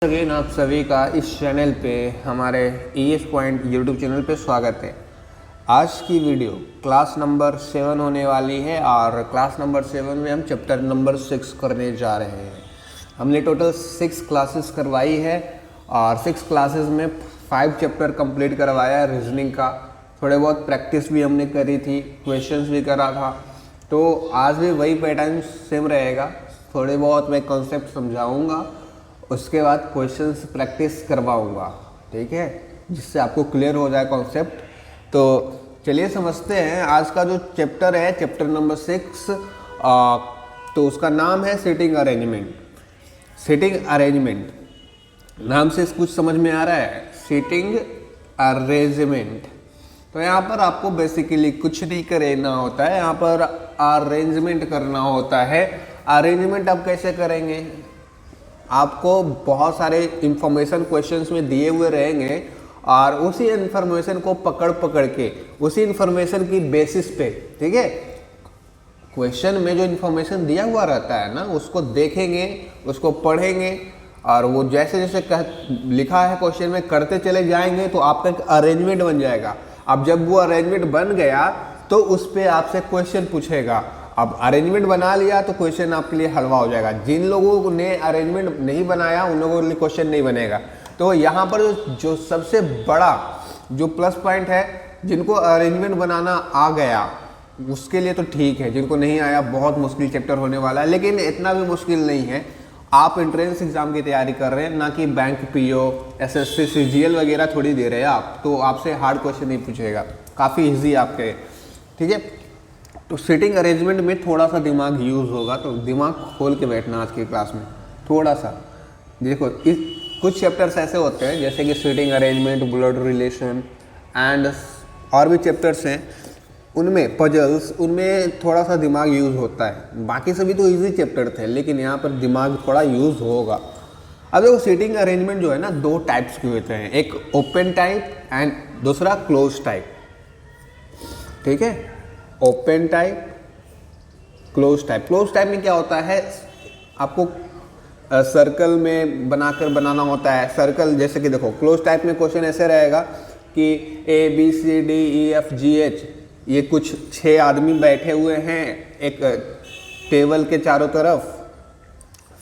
Again आप सभी का इस चैनल पे हमारे ES पॉइंट यूट्यूब चैनल पे स्वागत है। आज की वीडियो क्लास नंबर 7 होने वाली है और क्लास नंबर 7 में हम चैप्टर नंबर 6 करने जा रहे हैं। हमने टोटल 6 क्लासेस करवाई है और 6 क्लासेस में 5 चैप्टर कंप्लीट करवाया है। रीजनिंग का थोड़े बहुत प्रैक्टिस भी हमने करी थी, क्वेश्चंस भी करा था। तो आज भी वही पैटर्न सेम रहेगा। थोड़े बहुत मैं कॉन्सेप्ट समझाऊँगा, उसके बाद क्वेश्चंस प्रैक्टिस करवाऊंगा, ठीक है, जिससे आपको क्लियर हो जाए कॉन्सेप्ट। तो चलिए समझते हैं आज का जो चैप्टर है, चैप्टर नंबर 6। तो उसका नाम है सीटिंग अरेंजमेंट। सीटिंग अरेंजमेंट नाम से कुछ समझ में आ रहा है? Seating arrangement. तो यहाँ पर आपको बेसिकली कुछ नहीं करना होता है, यहाँ पर अरेंजमेंट करना होता है। अरेंजमेंट आप कैसे करेंगे? आपको बहुत सारे इंफॉर्मेशन क्वेश्चंस में दिए हुए रहेंगे और उसी इंफॉर्मेशन को पकड़ के उसी इंफॉर्मेशन की बेसिस पे, ठीक है, क्वेश्चन में जो इंफॉर्मेशन दिया हुआ रहता है ना, उसको देखेंगे, उसको पढ़ेंगे और वो जैसे जैसे लिखा है क्वेश्चन में करते चले जाएंगे तो आपका एक अरेंजमेंट बन जाएगा। अब जब वो अरेंजमेंट बन गया तो उस पर आपसे क्वेश्चन पूछेगा। अब अरेंजमेंट बना लिया तो क्वेश्चन आपके लिए हलवा हो जाएगा। जिन लोगों ने अरेंजमेंट नहीं बनाया उन लोगों के लिए क्वेश्चन नहीं बनेगा। तो यहाँ पर जो सबसे बड़ा जो प्लस पॉइंट है, जिनको अरेंजमेंट बनाना आ गया उसके लिए तो ठीक है, जिनको नहीं आया बहुत मुश्किल चैप्टर होने वाला है। लेकिन इतना भी मुश्किल नहीं है। आप एंट्रेंस एग्जाम की तैयारी कर रहे हैं, ना कि बैंक PO SSC CGL वगैरह थोड़ी दे रहे हैं आप, तो आपसे हार्ड क्वेश्चन नहीं पूछेगा, काफ़ी ईजी आपके, ठीक है। तो सीटिंग अरेंजमेंट में थोड़ा सा दिमाग यूज़ होगा, तो दिमाग खोल के बैठना आज की क्लास में थोड़ा सा। देखो कुछ चैप्टर्स ऐसे होते हैं जैसे कि seating arrangement, blood relation and और भी चैप्टर्स हैं, उनमें पजल्स, उनमें थोड़ा सा दिमाग यूज़ होता है। बाकी सभी तो इजी चैप्टर थे, लेकिन यहाँ पर दिमाग थोड़ा यूज़ होगा। अब देखो सीटिंग अरेंजमेंट जो है ना, 2 टाइप्स के होते हैं, एक ओपन टाइप एंड दूसरा क्लोज टाइप, ठीक है। Open type, close type. Close type में क्या होता है, आपको सर्कल में बनाना होता है। सर्कल जैसे कि देखो क्लोज टाइप में क्वेश्चन ऐसे रहेगा कि ABCDEFGH, ये कुछ 6 आदमी बैठे हुए हैं एक टेबल के चारों तरफ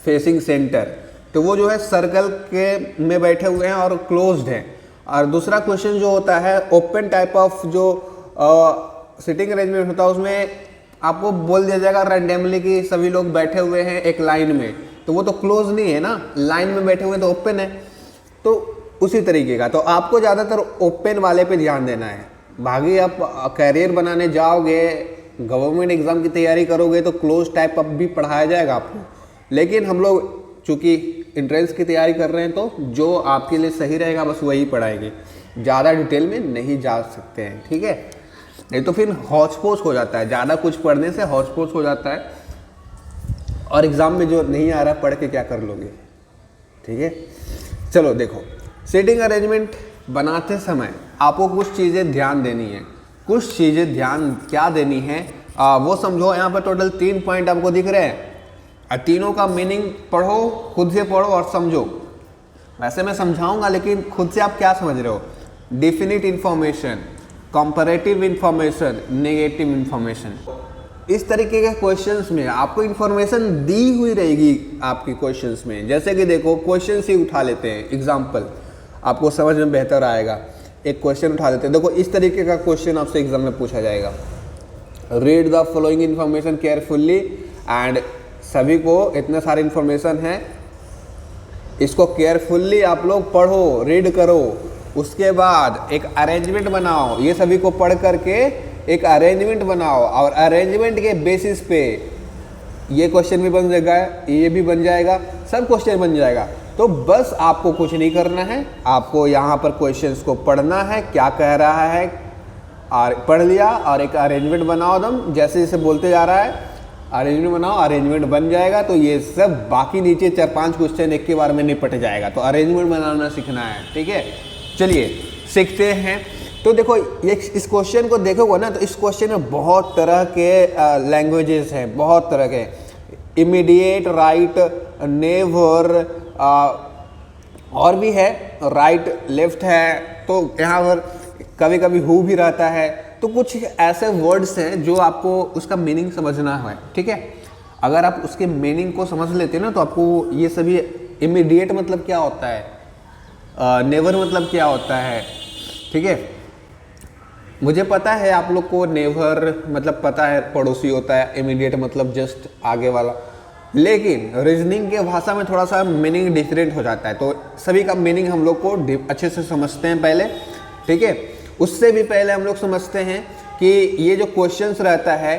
फेसिंग सेंटर, तो वो जो है सर्कल के में बैठे हुए हैं और क्लोज्ड है। और दूसरा क्वेश्चन जो होता है ओपन टाइप ऑफ जो सीटिंग अरेंजमेंट होता है, उसमें आपको बोल दिया जाएगा रैंडमली कि सभी लोग बैठे हुए हैं एक लाइन में, तो वो तो क्लोज नहीं है ना, लाइन में बैठे हुए तो ओपन है। तो उसी तरीके का, तो आपको ज़्यादातर ओपन वाले पे ध्यान देना है। बाकी आप कैरियर बनाने जाओगे, गवर्नमेंट एग्जाम की तैयारी करोगे तो क्लोज टाइप अब भी पढ़ाया जाएगा आपको, लेकिन हम लोग चूँकि इंट्रेंस की तैयारी कर रहे हैं तो जो आपके लिए सही रहेगा बस वही पढ़ाएंगे, ज़्यादा डिटेल में नहीं जा सकते हैं, ठीक है। नहीं तो फिर हौच पौच हो जाता है, ज़्यादा कुछ पढ़ने से हौच पौच हो जाता है और एग्ज़ाम में जो नहीं आ रहा पढ़ के क्या कर लोगे, ठीक है। चलो देखो, सीटिंग अरेंजमेंट बनाते समय आपको कुछ चीज़ें ध्यान देनी है। कुछ चीज़ें ध्यान क्या देनी है वो समझो। यहाँ पर टोटल 3 पॉइंट आपको दिख रहे हैं, तीनों का मीनिंग पढ़ो, खुद से पढ़ो और समझो। वैसे मैं समझाऊंगा लेकिन खुद से आप क्या समझ रहे हो? Definite information, comparative information, negative information. इस तरीके के क्वेश्चंस में आपको इंफॉर्मेशन दी हुई रहेगी आपके क्वेश्चंस में। जैसे कि देखो क्वेश्चन ही उठा लेते हैं, एग्जांपल आपको समझ में बेहतर आएगा। एक क्वेश्चन उठा लेते हैं, देखो इस तरीके का क्वेश्चन आपसे एग्जाम में पूछा जाएगा। Read the following information carefully and, सभी को इतने सारे इंफॉर्मेशन है, इसको केयरफुल्ली आप लोग पढ़ो, रीड करो। उसके बाद एक अरेंजमेंट बनाओ, ये सभी को पढ़ करके एक अरेंजमेंट बनाओ और अरेंजमेंट के बेसिस पे ये क्वेश्चन भी बन जाएगा, ये भी बन जाएगा, सब क्वेश्चन बन जाएगा। तो बस आपको कुछ नहीं करना है, आपको यहाँ पर क्वेश्चंस को पढ़ना है, क्या कह रहा है, और पढ़ लिया और एक अरेंजमेंट बनाओ। दम जैसे जैसे बोलते जा रहा है अरेंजमेंट बनाओ, अरेंजमेंट बन जाएगा। तो ये सब बाकी नीचे 4-5 क्वेश्चन एक के बार में निपट जाएगा। तो अरेंजमेंट बनाना सीखना है, ठीक है। चलिए सीखते हैं। तो देखो ये इस क्वेश्चन को देखोगे ना, तो इस क्वेश्चन में बहुत तरह के लैंग्वेजेस हैं, बहुत तरह के। इमीडिएट, राइट, नेवर, और भी है, राइट लेफ्ट है, तो यहाँ पर कभी कभी हु भी रहता है। तो कुछ ऐसे वर्ड्स हैं जो आपको उसका मीनिंग समझना है, ठीक है। अगर आप उसके मीनिंग को समझ लेते हैं ना तो आपको ये सभी, इमीडिएट मतलब क्या होता है, नेवर मतलब क्या होता है, ठीक है। मुझे पता है आप लोग को नेवर मतलब पता है पड़ोसी होता है, इमीडिएट मतलब जस्ट आगे वाला, लेकिन रीजनिंग के भाषा में थोड़ा सा मीनिंग डिफरेंट हो जाता है। तो सभी का मीनिंग हम लोग को अच्छे से समझते हैं पहले, ठीक है। उससे भी पहले हम लोग समझते हैं कि ये जो क्वेश्चंस रहता है,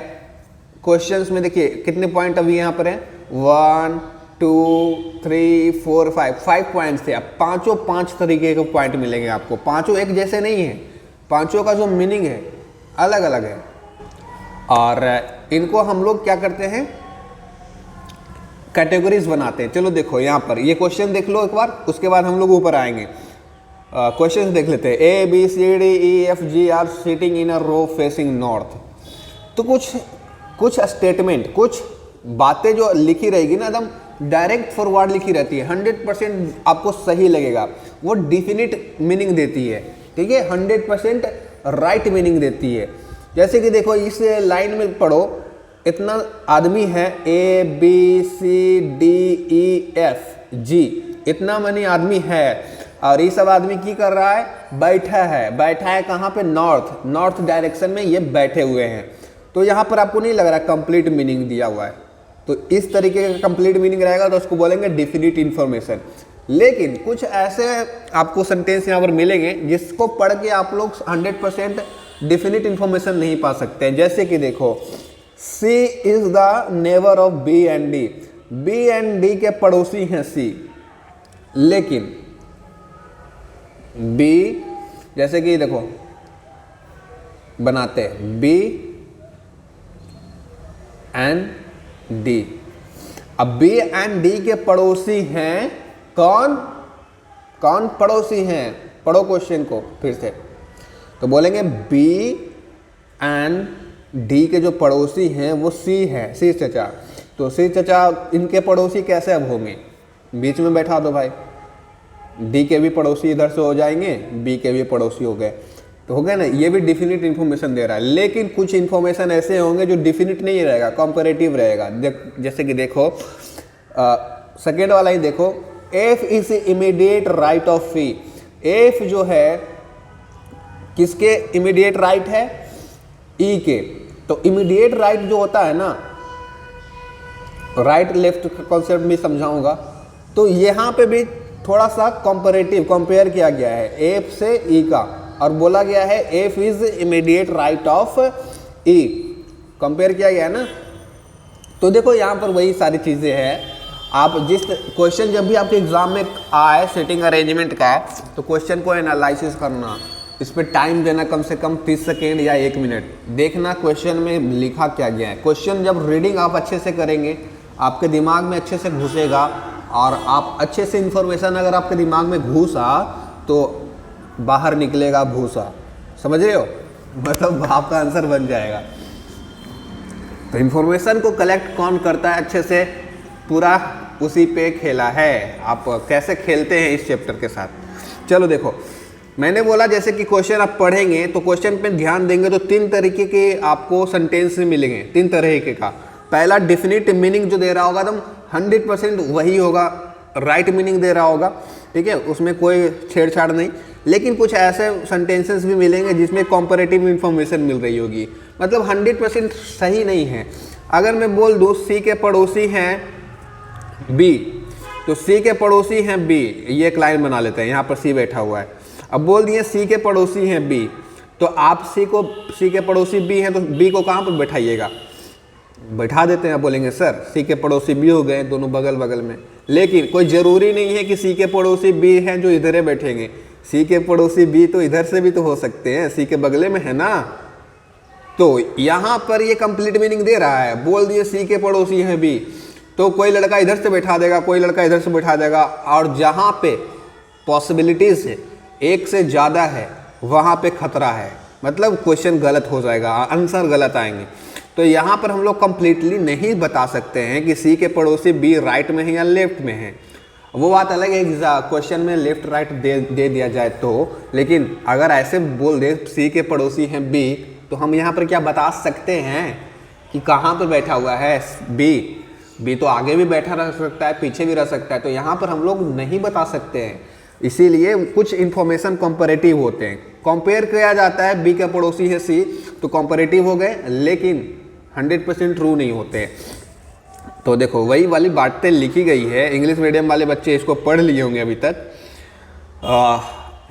क्वेश्चंस में देखिए कितने पॉइंट अभी यहाँ पर हैं, 1 2 3 4 5 पॉइंट्स थे। अब पांचों 5 तरीके के पॉइंट मिलेंगे आपको, पांचों एक जैसे नहीं है, पांचों का जो मीनिंग है अलग अलग है। और इनको हम लोग क्या करते हैं, कैटेगरीज बनाते हैं। चलो देखो यहाँ पर ये क्वेश्चन देख लो एक बार, उसके बाद हम लोग ऊपर आएंगे। क्वेश्चन देख लेते हैं। A B C D E F G are sitting in a row facing north. तो कुछ स्टेटमेंट, कुछ बातें जो लिखी रहेगी ना एकदम डायरेक्ट फॉरवर्ड लिखी रहती है, 100% आपको सही लगेगा, वो डिफिनिट मीनिंग देती है, ठीक है, 100% राइट मीनिंग देती है। जैसे कि देखो इस लाइन में पढ़ो, इतना आदमी है, A B C D E F G, इतना मनी आदमी है, और ये सब आदमी की कर रहा है, बैठा है कहाँ पे, नॉर्थ डायरेक्शन में ये बैठे हुए हैं। तो यहाँ पर आपको नहीं लग रहा कंप्लीट मीनिंग दिया हुआ है, तो इस तरीके का कंप्लीट मीनिंग रहेगा तो उसको बोलेंगे डिफिनिट इन्फॉर्मेशन। लेकिन कुछ ऐसे आपको सेंटेंस यहाँ पर मिलेंगे जिसको पढ़ के आप लोग 100% डिफिनिट इन्फॉर्मेशन नहीं पा सकते। जैसे कि देखो, C is the neighbour of B and D, B and D के पड़ोसी हैं C, लेकिन B, जैसे कि देखो बनाते हैं B एंड D। अब B एंड D के पड़ोसी हैं कौन पड़ोसी हैं, पढ़ो क्वेश्चन को फिर से। तो बोलेंगे B एंड D के जो पड़ोसी हैं वो C है, C चचा। तो C चचा इनके पड़ोसी कैसे अब होंगे, बीच में बैठा दो भाई, D के भी पड़ोसी इधर से हो जाएंगे, B के भी पड़ोसी हो गए, तो हो गया ना। ये भी डिफिनिट इन्फॉर्मेशन दे रहा है। लेकिन कुछ इन्फॉर्मेशन ऐसे होंगे जो डिफिनिट नहीं रहेगा, कंपैरेटिव रहेगा। जैसे कि देखो सेकेंड वाला ही देखो, F is immediate right of C। F जो है किसके इमीडिएट राइट है, E के। तो इमीडिएट राइट जो होता है ना, राइट लेफ्ट का कॉन्सेप्ट भी समझाऊंगा। तो यहाँ पे भी थोड़ा सा कंपेयर किया गया है F से E का, और बोला गया है F is immediate right of E, compare किया गया है ना। तो देखो यहाँ पर वही सारी चीज़ें हैं। आप जिस क्वेश्चन जब भी आपके एग्जाम में आए सेटिंग अरेंजमेंट का, तो क्वेश्चन को एनालिसिस करना, इस पर टाइम देना कम से कम 30 सेकेंड या 1 मिनट, देखना क्वेश्चन में लिखा क्या गया है। क्वेश्चन जब रीडिंग आप अच्छे से करेंगे, आपके दिमाग में अच्छे से घुसेगा, और आप अच्छे से इन्फॉर्मेशन अगर आपके दिमाग में घुसा तो बाहर निकलेगा भूसा, समझ रहे हो, मतलब आपका आंसर बन जाएगा। तो इन्फॉर्मेशन को कलेक्ट कौन करता है अच्छे से, पूरा उसी पे खेला है। आप कैसे खेलते हैं इस चैप्टर के साथ। चलो देखो, मैंने बोला जैसे कि क्वेश्चन आप पढ़ेंगे तो क्वेश्चन पे ध्यान देंगे तो 3 तरीके के आपको सेंटेंस मिलेंगे, 3 तरीके का। पहला डिफिनिट मीनिंग जो दे रहा होगा एकदम 100% वही होगा, राइट मीनिंग दे रहा होगा, ठीक है, उसमें कोई छेड़छाड़ नहीं। लेकिन कुछ ऐसे सेंटेंसेस भी मिलेंगे जिसमें कॉम्परेटिव इन्फॉर्मेशन मिल रही होगी, मतलब 100% सही नहीं है। अगर मैं बोल दूँ C के पड़ोसी हैं B, तो C के पड़ोसी हैं B, ये एक लाइन बना लेते हैं, यहाँ पर C बैठा हुआ है। अब बोल दिए C के पड़ोसी हैं B, तो आप C के पड़ोसी B हैं, तो B को कहाँ पर बैठाइएगा, बैठा देते हैं। बोलेंगे सर C के पड़ोसी B हो गए, दोनों बगल बगल में। लेकिन कोई ज़रूरी नहीं है कि C के पड़ोसी B हैं जो इधर बैठेंगे, C के पड़ोसी B तो इधर से भी तो हो सकते हैं, C के बगले में है ना। तो यहाँ पर ये कंप्लीट मीनिंग दे रहा है, बोल दिए C के पड़ोसी हैं B, तो कोई लड़का इधर से बैठा देगा, कोई लड़का इधर से बैठा देगा, और जहाँ पे पॉसिबिलिटीज़ है एक से ज़्यादा है वहाँ पे खतरा है, मतलब क्वेश्चन गलत हो जाएगा, आंसर गलत आएंगे। तो यहाँ पर हम लोग कंप्लीटली नहीं बता सकते हैं कि C के पड़ोसी B राइट में है या लेफ्ट में है। वो बात अलग है क्वेश्चन में लेफ्ट राइट दे दिया जाए तो, लेकिन अगर ऐसे बोल दे सी के पड़ोसी हैं बी, तो हम यहाँ पर क्या बता सकते हैं कि कहाँ पर बैठा हुआ है बी। बी तो आगे भी बैठा रह सकता है, पीछे भी रह सकता है, तो यहाँ पर हम लोग नहीं बता सकते हैं। इसीलिए कुछ इंफॉर्मेशन कंपैरेटिव होते हैं, कंपेयर किया जाता है बी का पड़ोसी है सी, तो कंपैरेटिव हो गए, लेकिन 100% ट्रू नहीं होते। तो देखो वही वाली बातें लिखी गई है। इंग्लिश मीडियम वाले बच्चे इसको पढ़ लिए होंगे अभी तक।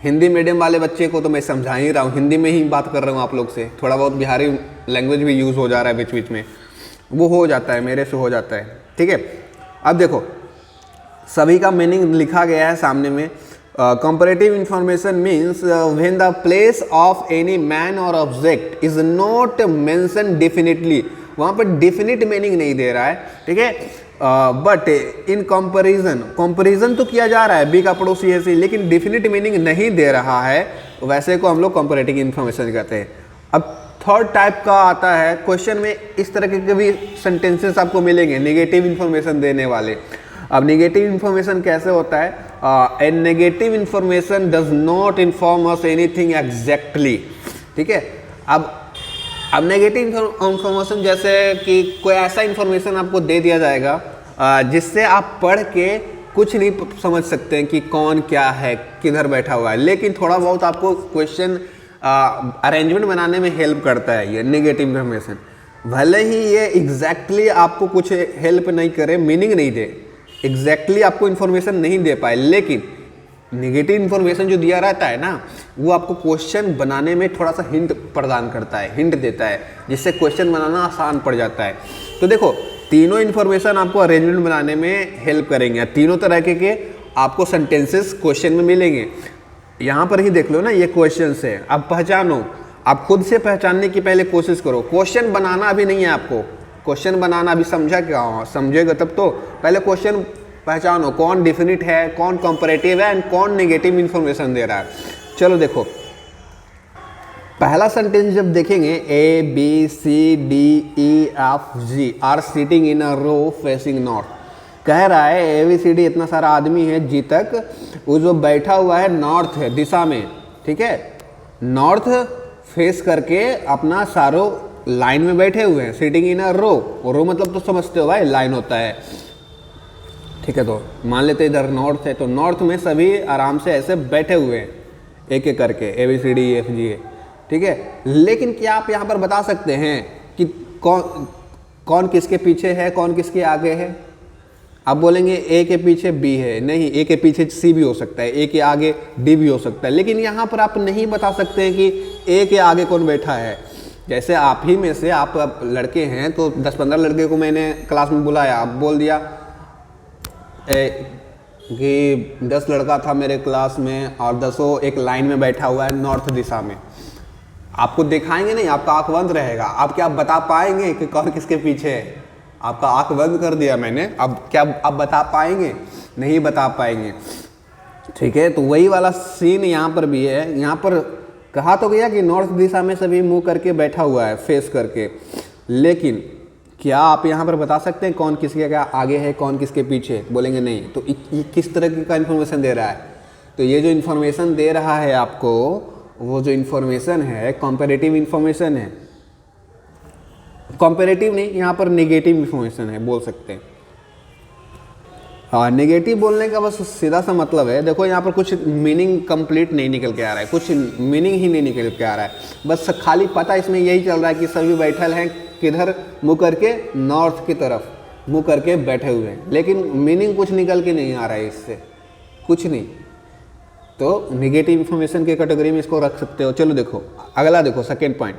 हिंदी मीडियम वाले बच्चे को तो मैं समझा ही रहा हूँ, हिंदी में ही बात कर रहा हूँ आप लोग से। थोड़ा बहुत बिहारी लैंग्वेज भी यूज़ हो जा रहा है बीच बीच में, वो हो जाता है, मेरे से हो जाता है, ठीक है। अब देखो सभी का मीनिंग लिखा गया है सामने में। Comparative information means when the place of any man और object is not mention definitely, वहाँ पर डेफिनेट मीनिंग नहीं दे रहा है, ठीक है। बट इन कंपैरिजन तो किया जा रहा है बी का पड़ोसी है सी, लेकिन डेफिनेट मीनिंग नहीं दे रहा है, वैसे को हम लोग कंपैरेटिव इंफॉर्मेशन कहते हैं। अब थर्ड टाइप का आता है, क्वेश्चन में इस तरह के भी सेंटेंसेस आपको मिलेंगे नेगेटिव इंफॉर्मेशन देने वाले। अब नेगेटिव इंफॉर्मेशन कैसे होता है? A negative information does not inform us anything exactly, ठीक है। अब नेगेटिव इंफॉर्मेशन जैसे कि कोई ऐसा इंफॉर्मेशन आपको दे दिया जाएगा जिससे आप पढ़ के कुछ नहीं समझ सकते हैं कि कौन क्या है, किधर बैठा हुआ है, लेकिन थोड़ा बहुत आपको क्वेश्चन अरेंजमेंट बनाने में हेल्प करता है ये नेगेटिव इंफॉर्मेशन। भले ही ये एग्जैक्टली आपको कुछ हेल्प नहीं करे, मीनिंग नहीं दे, एग्जैक्टली आपको इन्फॉर्मेशन नहीं दे पाए, लेकिन नेगेटिव इन्फॉर्मेशन जो दिया रहता है ना, वो आपको क्वेश्चन बनाने में थोड़ा सा हिंट प्रदान करता है, हिंट देता है, जिससे क्वेश्चन बनाना आसान पड़ जाता है। तो देखो तीनों इन्फॉर्मेशन आपको अरेंजमेंट बनाने में हेल्प करेंगे। तीनों तरह के आपको सेंटेंसेस क्वेश्चन में मिलेंगे। यहाँ पर ही देख लो ना, ये क्वेश्चन है, अब पहचानो। आप खुद से पहचानने की पहले कोशिश करो। क्वेश्चन बनाना अभी नहीं है आपको, क्वेश्चन बनाना अभी समझा क्या हो, समझेगा तब तो। पहले क्वेश्चन पहचानो, कौन डेफिनिट है, कौन कंपैरेटिव है एंड कौन नेगेटिव इंफॉर्मेशन दे रहा है। चलो देखो पहला सेंटेंस जब देखेंगे, A B C D E F G are sitting in a row facing north. कह रहा है ए बी सी डी इतना सारा आदमी है जी तक, वो जो बैठा हुआ है नॉर्थ है दिशा में, ठीक है, नॉर्थ फेस करके अपना सारों लाइन में बैठे हुए हैं, सिटिंग इन अ रो। रो मतलब तो समझते हो भाई, लाइन होता है, ठीक है। तो मान लेते इधर नॉर्थ है, तो नॉर्थ में सभी आराम से ऐसे बैठे हुए हैं एक एक करके, A B C D E F G है, ठीक है। लेकिन क्या आप यहाँ पर बता सकते हैं कि कौन किसके पीछे है, कौन किसके आगे है? आप बोलेंगे ए के पीछे बी है, नहीं, ए के पीछे सी भी हो सकता है, ए के आगे डी भी हो सकता है, लेकिन यहाँ पर आप नहीं बता सकते हैं कि ए के आगे कौन बैठा है। जैसे आप ही में से आप लड़के हैं, तो 10-15 लड़के को मैंने क्लास में बुलाया, आप बोल दिया कि 10 लड़का था मेरे क्लास में और 10 एक लाइन में बैठा हुआ है नॉर्थ दिशा में। आपको दिखाएंगे नहीं, आपका आंख बंद रहेगा, आप क्या बता पाएंगे कि कौन किसके पीछे है? आपका आंख बंद कर दिया मैंने, अब क्या आप बता पाएंगे? नहीं बता पाएंगे, ठीक है। तो वही वाला सीन यहाँ पर भी है। यहाँ पर कहा तो गया कि नॉर्थ दिशा में सभी मुंह करके बैठा हुआ है, फेस करके, लेकिन क्या आप यहाँ पर बता सकते हैं कौन किसके क्या आगे है, कौन किसके पीछे? बोलेंगे नहीं। तो ये किस तरह का इन्फॉर्मेशन दे रहा है? तो ये जो इन्फॉर्मेशन दे रहा है आपको, वो जो इन्फॉर्मेशन है कंपैरेटिव इन्फॉर्मेशन है। कंपैरेटिव नहीं, यहाँ पर नेगेटिव इन्फॉर्मेशन है बोल सकते हैं। हाँ, नेगेटिव बोलने का बस सीधा सा मतलब है, देखो यहाँ पर कुछ मीनिंग कंप्लीट नहीं निकल के आ रहा है, कुछ मीनिंग ही नहीं निकल के आ रहा है, बस खाली पता इसमें यही चल रहा है कि सभी बैठल हैं किधर, मुँह करके नॉर्थ की तरफ मुँह करके बैठे हुए हैं, लेकिन मीनिंग कुछ निकल के नहीं आ रहा है इससे, कुछ नहीं। तो नेगेटिव इन्फॉर्मेशन के कैटेगरी में इसको रख सकते हो। चलो देखो अगला, देखो second point,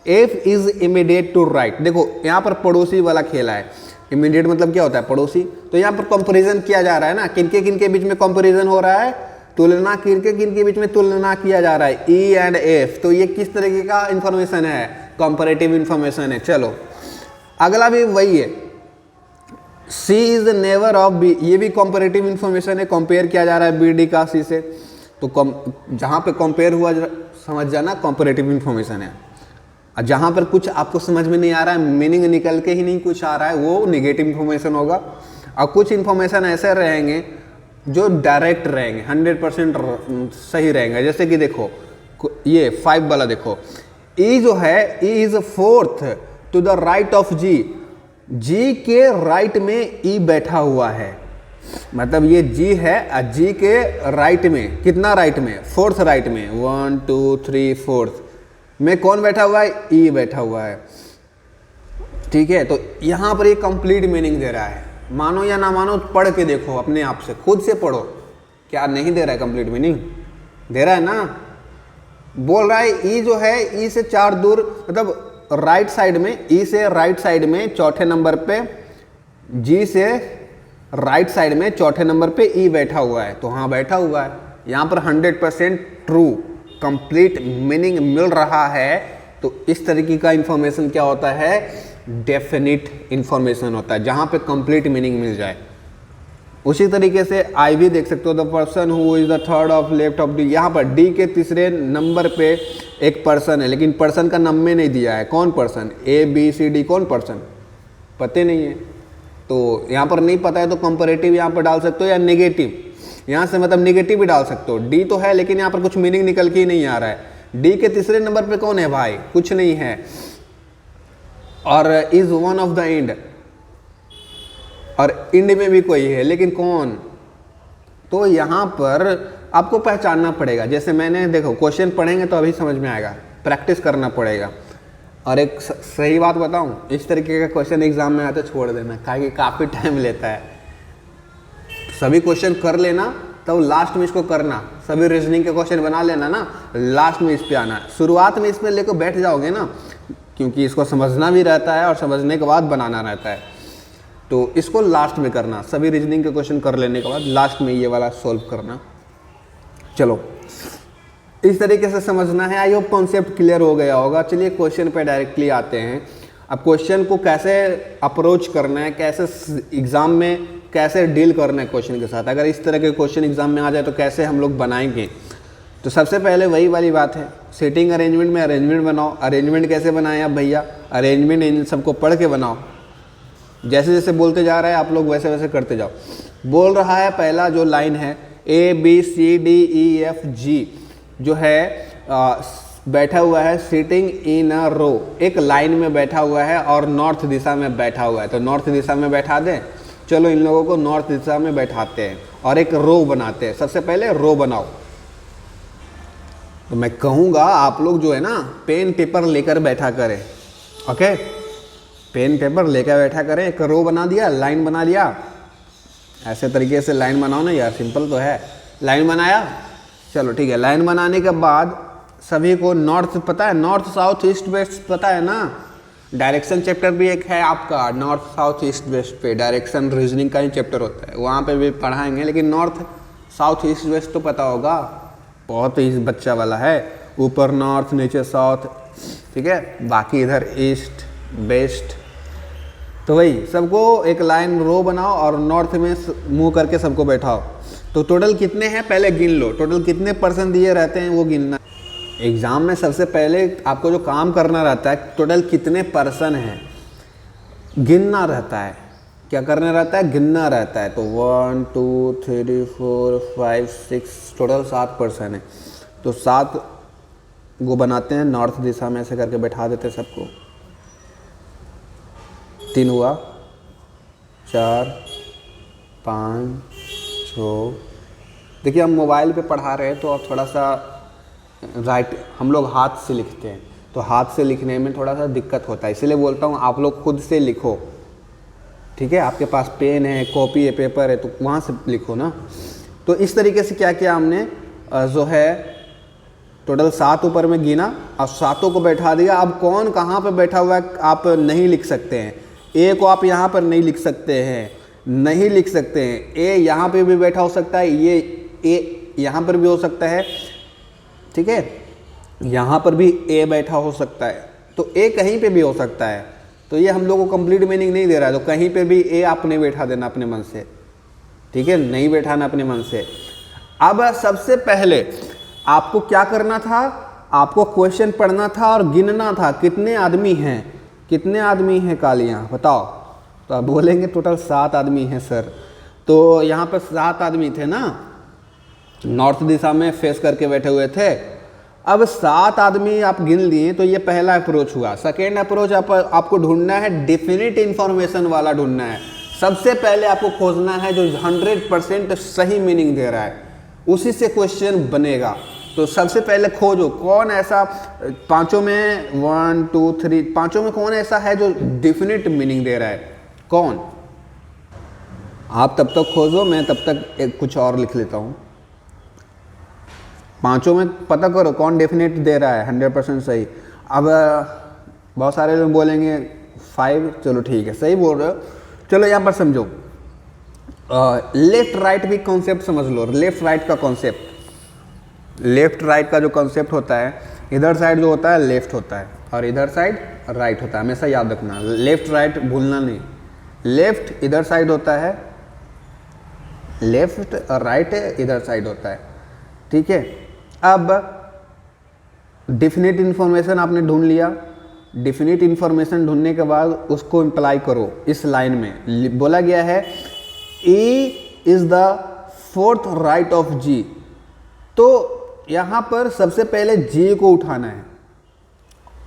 F is immediate to right. देखो यहाँ पर पड़ोसी वाला खेला है। इमीडिएट मतलब क्या होता है? पड़ोसी। तो यहाँ पर कंपैरिजन किया जा रहा है ना, किनके किनके बीच में कंपैरिजन हो रहा है? तुलना, किनके किनके बीच में तुलना किया जा रहा है, ई एंड एफ। तो ये किस तरीके का इंफॉर्मेशन है? कंपैरेटिव इंफॉर्मेशन है। चलो अगला भी वही है, C is never of B, ये भी कंपैरेटिव इंफॉर्मेशन है, कंपेयर किया जा रहा है बी डी का सी से। तो जहाँ पे कंपेयर हुआ समझ जाना कंपैरेटिव इंफॉर्मेशन है। और जहाँ पर कुछ आपको समझ में नहीं आ रहा है, मीनिंग निकल के ही नहीं कुछ आ रहा है, वो नेगेटिव इंफॉर्मेशन होगा। और कुछ इंफॉर्मेशन ऐसे रहेंगे जो डायरेक्ट रहेंगे, 100% सही रहेंगे। जैसे कि देखो ये 5 वाला देखो, ई जो है E is fourth to the right of G, G के राइट में ई बैठा हुआ है, मतलब ये जी है, जी के राइट में, कितना राइट में, फोर्थ राइट में, 1 2 3 फोर्थ में कौन बैठा हुआ है, ई बैठा हुआ है। ठीक है, तो यहां पर ये कंप्लीट मीनिंग दे रहा है, मानो या ना मानो पढ़ के देखो, अपने आप से खुद से पढ़ो, क्या नहीं दे रहा है कंप्लीट मीनिंग, दे रहा है ना। बोल रहा है ई जो है ई से 4 दूर, मतलब राइट साइड में, ई से राइट साइड में चौथे नंबर पे, जी से राइट साइड में चौथे नंबर पे ई बैठा हुआ है, तो हाँ बैठा हुआ है। यहाँ पर 100% ट्रू कंप्लीट मीनिंग मिल रहा है। तो इस तरीके का इंफॉर्मेशन क्या होता है, डेफिनिट इंफॉर्मेशन होता है, जहाँ पे कंप्लीट मीनिंग मिल जाए। उसी तरीके से आई भी देख सकते हो, the person who is the third of left of D, यहाँ पर डी के तीसरे नंबर पे एक पर्सन है, लेकिन पर्सन का नाम में नहीं दिया है, कौन person, A B C D, कौन पर्सन पते नहीं है। तो यहाँ पर नहीं पता है तो कंपैरेटिव यहाँ पर डाल सकते हो, या नेगेटिव, यहाँ से मतलब नेगेटिव भी डाल सकते हो। डी तो है लेकिन यहाँ पर कुछ मीनिंग निकल के ही नहीं आ रहा है। डी के तीसरे नंबर पे कौन है भाई, कुछ नहीं है। और is one of the end, और इंड में भी कोई है लेकिन कौन, तो यहाँ पर आपको पहचानना पड़ेगा। जैसे मैंने देखो क्वेश्चन पढ़ेंगे तो अभी समझ में आएगा, प्रैक्टिस करना पड़ेगा। और एक सही बात बताऊं, इस तरीके का क्वेश्चन एग्जाम में आते छोड़ देना, कि काफ़ी टाइम लेता है। सभी क्वेश्चन कर लेना, तब लास्ट में इसको करना, सभी रीजनिंग के क्वेश्चन बना लेना ना, लास्ट में इस पे आना। शुरुआत में इसमें लेकर बैठ जाओगे ना, क्योंकि इसको समझना भी रहता है और समझने के बाद बनाना रहता है, तो इसको लास्ट में करना। सभी रीजनिंग के क्वेश्चन कर लेने के बाद लास्ट में ये वाला सॉल्व करना। चलो इस तरीके से समझना है। आई होप कॉन्सेप्ट क्लियर हो गया होगा। चलिए क्वेश्चन पे डायरेक्टली आते हैं। अब क्वेश्चन को कैसे अप्रोच करना है, कैसे एग्ज़ाम में कैसे डील करना है क्वेश्चन के साथ, अगर इस तरह के क्वेश्चन एग्जाम में आ जाए तो कैसे हम लोग बनाएंगे। तो सबसे पहले वही वाली बात है, सीटिंग अरेंजमेंट में अरेंजमेंट बनाओ। अरेंजमेंट कैसे बनाएं आप भैया, अरेंजमेंट इन सबको पढ़ के बनाओ, जैसे जैसे बोलते जा रहा है आप लोग वैसे वैसे करते जाओ। बोल रहा है पहला जो लाइन है A B C D E F G, जो है बैठा हुआ है सिटिंग इन अ रो, एक लाइन में बैठा हुआ है और नॉर्थ दिशा में बैठा हुआ है। तो नॉर्थ दिशा में बैठा दें, चलो इन लोगों को नॉर्थ दिशा में बैठाते हैं और एक रो बनाते हैं। सबसे पहले रो बनाओ। तो मैं कहूँगा आप लोग जो है ना पेन पेपर लेकर बैठा करें, ओके, पेन पेपर लेकर बैठा करें। एक रो बना दिया, लाइन बना लिया, ऐसे तरीके से लाइन बनाओ ना यार, सिंपल तो है। लाइन बनाया, चलो ठीक है। लाइन बनाने के बाद सभी को नॉर्थ पता है, नॉर्थ साउथ ईस्ट वेस्ट पता है ना। डायरेक्शन चैप्टर भी एक है आपका, नॉर्थ साउथ ईस्ट वेस्ट पे डायरेक्शन रीजनिंग का ही चैप्टर होता है, वहाँ पे भी पढ़ाएंगे। लेकिन नॉर्थ साउथ ईस्ट वेस्ट तो पता होगा, बहुत ही बच्चा वाला है। ऊपर नॉर्थ, नीचे साउथ, ठीक है, बाकी इधर ईस्ट वेस्ट। तो वही सबको एक लाइन रो बनाओ और नॉर्थ में मुँह करके सबको बैठाओ। तो टोटल कितने हैं पहले गिन लो, टोटल कितने पर्सन दिए रहते हैं वो गिनना। एग्ज़ाम में सबसे पहले आपको जो काम करना रहता है, टोटल कितने पर्सन हैं गिनना रहता है। क्या करना रहता है, गिनना रहता है। तो 1 2 3 4 5 6 टोटल 7 पर्सन है। तो 7 गो बनाते हैं नॉर्थ दिशा में, ऐसे करके बैठा देते हैं सबको। 3 हुआ, 4 5 6। देखिए हम मोबाइल पे पढ़ा रहे हैं तो अब थोड़ा सा राइट, हम लोग हाथ से लिखते हैं तो हाथ से लिखने में थोड़ा सा दिक्कत होता है, इसलिए बोलता हूँ आप लोग खुद से लिखो, ठीक है। आपके पास पेन है, कॉपी है, पेपर है, तो वहाँ से लिखो ना। तो इस तरीके से क्या किया हमने, जो है टोटल 7 ऊपर में गिना और 7 को बैठा दिया। अब कौन कहाँ पे बैठा हुआ है आप नहीं लिख सकते हैं। ए को आप यहाँ पर नहीं लिख सकते हैं, नहीं लिख सकते हैं। ए यहाँ पे भी बैठा हो सकता है, ये ए यहाँ पर भी हो सकता है, ठीक है, यहाँ पर भी ए बैठा हो सकता है, तो ए कहीं पे भी हो सकता है। तो ये हम लोग को कंप्लीट मीनिंग नहीं दे रहा है, तो कहीं पे भी ए आप नहीं बैठा देना अपने मन से, ठीक है, नहीं बैठाना अपने मन से। अब सबसे पहले आपको क्या करना था, आपको क्वेश्चन पढ़ना था और गिनना था कितने आदमी हैं, कितने आदमी हैं कालियाँ बताओ। तो आप बोलेंगे टोटल 7 आदमी हैं सर। तो यहाँ पर 7 आदमी थे ना, नॉर्थ दिशा में फेस करके बैठे हुए थे। अब 7 आदमी आप गिन लिए, तो ये पहला अप्रोच हुआ। सेकेंड अप्रोच आपको ढूंढना है, डेफिनेट इंफॉर्मेशन वाला ढूंढना है। सबसे पहले आपको खोजना है जो 100% सही मीनिंग दे रहा है, उसी से क्वेश्चन बनेगा। तो सबसे पहले खोजो कौन ऐसा पांचों में 1 2 3 पांचों में कौन ऐसा है जो डेफिनेट मीनिंग दे रहा है, कौन। आप तब तक खोजो, मैं तब तक कुछ और लिख लेता हूँ। पांचों में पता करो कौन डेफिनेट दे रहा है 100% सही। अब बहुत सारे लोग बोलेंगे 5, चलो ठीक है सही बोल रहे हो। चलो यहाँ पर समझो, लेफ्ट राइट भी कॉन्सेप्ट समझ लो। लेफ्ट राइट का कॉन्सेप्ट, लेफ्ट राइट का जो कॉन्सेप्ट होता है, इधर साइड जो होता है लेफ्ट होता है और इधर साइड राइट होता है, हमेशा याद रखना। लेफ्ट राइट भूलना नहीं। लेफ्ट इधर साइड होता है, लेफ्ट और राइट इधर साइड होता है, ठीक है। अब डेफिनेट इन्फॉर्मेशन आपने ढूंढ लिया। डेफिनेट इन्फॉर्मेशन ढूंढने के बाद उसको इम्प्लाई करो। इस लाइन में बोला गया है A is the 4th right of G. तो यहाँ पर सबसे पहले जी को उठाना है,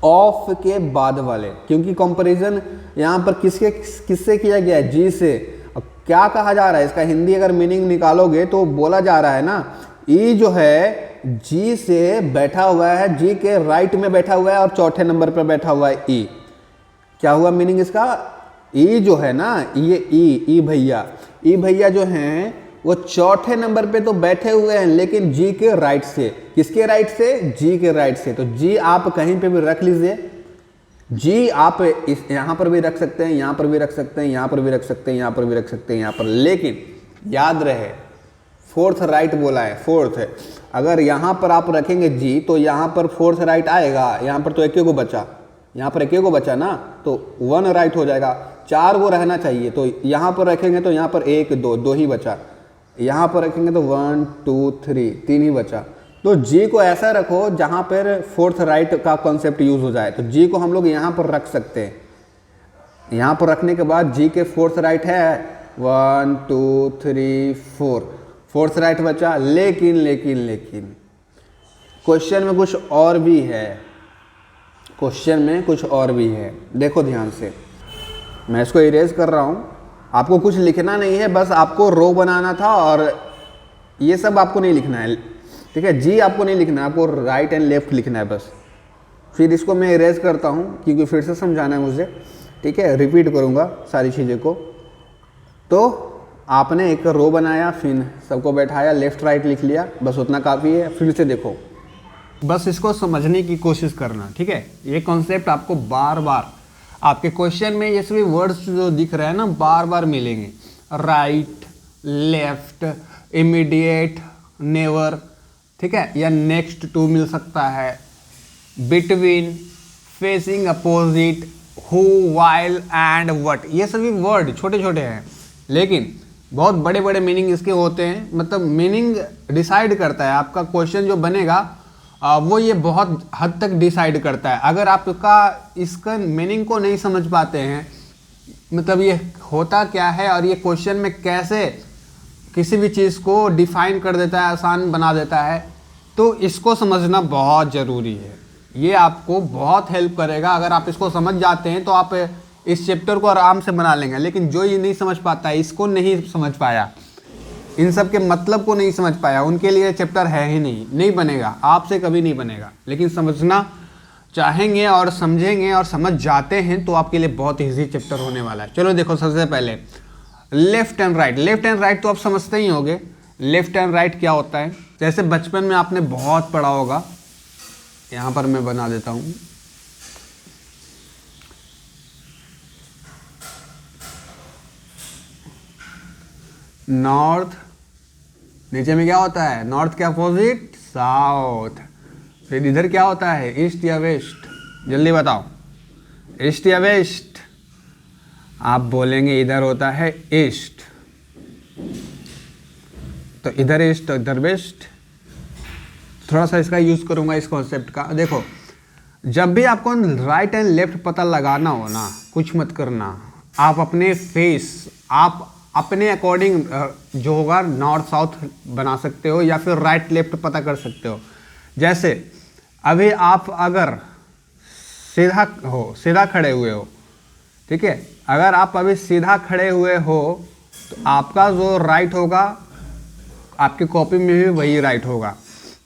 ऑफ के बाद वाले, क्योंकि कंपैरिजन यहाँ पर किससे किया गया है, जी से। अब क्या कहा जा रहा है, इसका हिंदी अगर मीनिंग निकालोगे तो बोला जा रहा है ना, ई जो है जी से बैठा हुआ है, जी के राइट में बैठा हुआ है और चौथे नंबर पर बैठा हुआ है ई। क्या हुआ मीनिंग इसका, ई जो है ना, ये ई भैया जो हैं वो चौथे नंबर पे तो बैठे हुए हैं, लेकिन जी के राइट से। किसके राइट से, जी के राइट से। तो जी आप कहीं पे भी रख लीजिए, जी आप इस यहाँ पर भी रख सकते हैं, यहाँ पर भी रख सकते हैं, यहाँ पर भी रख सकते हैं, यहाँ पर भी रख सकते हैं, यहाँ पर। लेकिन याद रहे 4th राइट बोला है, 4th है। अगर यहाँ पर आप रखेंगे जी तो यहाँ पर 4th राइट आएगा, यहाँ पर तो एक को बचा, यहाँ पर एक को बचा ना, तो 1 राइट हो जाएगा। 4 वो रहना चाहिए, तो यहाँ पर रखेंगे तो यहाँ पर 1 2 ही बचा। यहाँ पर रखेंगे तो 1 2 3 ही बचा। तो जी को ऐसा रखो जहाँ पर 4th राइट का कॉन्सेप्ट यूज हो जाए। तो जी को हम लोग यहाँ पर रख सकते हैं। यहाँ पर रखने के बाद जी के 4th राइट है 1 2 3 4, 4th राइट बचा। लेकिन क्वेश्चन में कुछ और भी है, क्वेश्चन में कुछ और भी है। देखो ध्यान से, मैं इसको इरेज कर रहा हूँ। आपको कुछ लिखना नहीं है, बस आपको रो बनाना था और ये सब आपको नहीं लिखना है, ठीक है। जी आपको नहीं लिखना है, आपको राइट एंड लेफ्ट लिखना है बस। फिर इसको मैं इरेज करता हूँ क्योंकि फिर से समझाना है मुझे, ठीक है। रिपीट करूँगा सारी चीज़ों को। तो आपने एक रो बनाया, फिर सबको बैठाया, लेफ्ट राइट लिख लिया, बस उतना काफ़ी है। फिर से देखो, बस इसको समझने की कोशिश करना, ठीक है। ये कॉन्सेप्ट आपको बार बार आपके क्वेश्चन में ये सभी वर्ड्स जो दिख रहे हैं ना, बार बार मिलेंगे। राइट, लेफ्ट, इमीडिएट, नेवर, ठीक है, या नेक्स्ट टू मिल सकता है, between, facing, opposite, who, while and what. ये सभी वर्ड छोटे छोटे हैं, लेकिन बहुत बड़े बड़े मीनिंग इसके होते हैं। मतलब मीनिंग डिसाइड करता है आपका क्वेश्चन जो बनेगा, वो ये बहुत हद तक डिसाइड करता है। अगर आपका इसका मीनिंग को नहीं समझ पाते हैं, मतलब ये होता क्या है और ये क्वेश्चन में कैसे किसी भी चीज़ को डिफाइन कर देता है, आसान बना देता है, तो इसको समझना बहुत ज़रूरी है। ये आपको बहुत हेल्प करेगा। अगर आप इसको समझ जाते हैं तो आप इस चैप्टर को आराम से बना लेंगे। लेकिन जो ये नहीं समझ पाता है, इसको नहीं समझ पाया, इन सब के मतलब को नहीं समझ पाया, उनके लिए चैप्टर है ही नहीं बनेगा, आपसे कभी नहीं बनेगा। लेकिन समझना चाहेंगे और समझेंगे और समझ जाते हैं तो आपके लिए बहुत ईजी चैप्टर होने वाला है। चलो देखो, सबसे पहले left and right. Left and right तो आप समझते ही होंगे, लेफ्ट एंड राइट क्या होता है। जैसे बचपन में आपने बहुत पढ़ा होगा, यहाँ पर मैं बना देता हूँ। नॉर्थ, नीचे में क्या होता है, नॉर्थ के अपोजिट साउथ। फिर इधर क्या होता है, ईस्ट या वेस्ट, जल्दी बताओ, ईस्ट या वेस्ट। आप बोलेंगे इधर होता है ईस्ट, तो इधर ईस्ट तो इधर वेस्ट। थोड़ा सा इसका यूज करूंगा इस कॉन्सेप्ट का। देखो, जब भी आपको राइट एंड लेफ्ट पता लगाना हो ना, कुछ मत करना, आप अपने फेस, आप अपने अकॉर्डिंग जो होगा नॉर्थ साउथ बना सकते हो या फिर राइट लेफ्ट पता कर सकते हो। जैसे अभी आप अगर सीधा खड़े हुए हो, ठीक है, अगर आप अभी सीधा खड़े हुए हो तो आपका जो राइट होगा आपकी कॉपी में भी वही राइट होगा।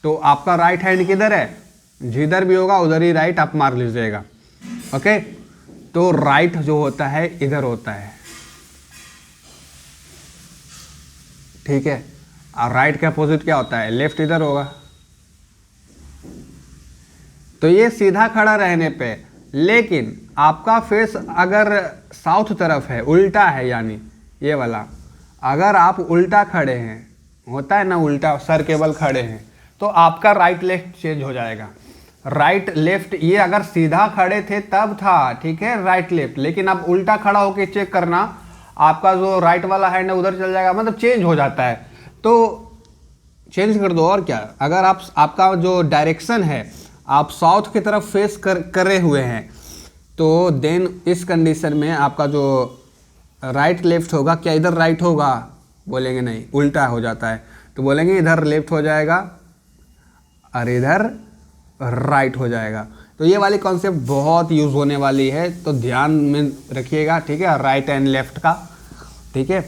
तो आपका राइट हैंड किधर है, जिधर भी होगा उधर ही राइट आप मार लीजिएगा। ओके, तो राइट जो होता है इधर होता है, ठीक है, और राइट का अपोजिट क्या होता है, लेफ्ट इधर होगा। तो ये सीधा खड़ा रहने पे, लेकिन आपका फेस अगर साउथ तरफ है, उल्टा है, यानी ये वाला, अगर आप उल्टा खड़े हैं, होता है ना उल्टा, सर केवल खड़े हैं, तो आपका राइट लेफ्ट चेंज हो जाएगा। राइट लेफ्ट ये अगर सीधा खड़े थे तब था, ठीक है, राइट लेफ्ट, लेकिन आप उल्टा खड़ा होके चेक करना, आपका जो राइट वाला हैंड है उधर चल जाएगा, मतलब चेंज हो जाता है। तो चेंज कर दो और क्या। अगर आपका जो डायरेक्शन है आप साउथ की तरफ फेस करे हुए हैं, तो देन इस कंडीशन में आपका जो राइट लेफ्ट होगा, क्या इधर राइट होगा, बोलेंगे नहीं, उल्टा हो जाता है, तो बोलेंगे इधर लेफ्ट हो जाएगा और इधर राइट हो जाएगा। तो ये वाली कॉन्सेप्ट बहुत यूज़ होने वाली है, तो ध्यान में रखिएगा, ठीक है, राइट एंड लेफ्ट का, ठीक है।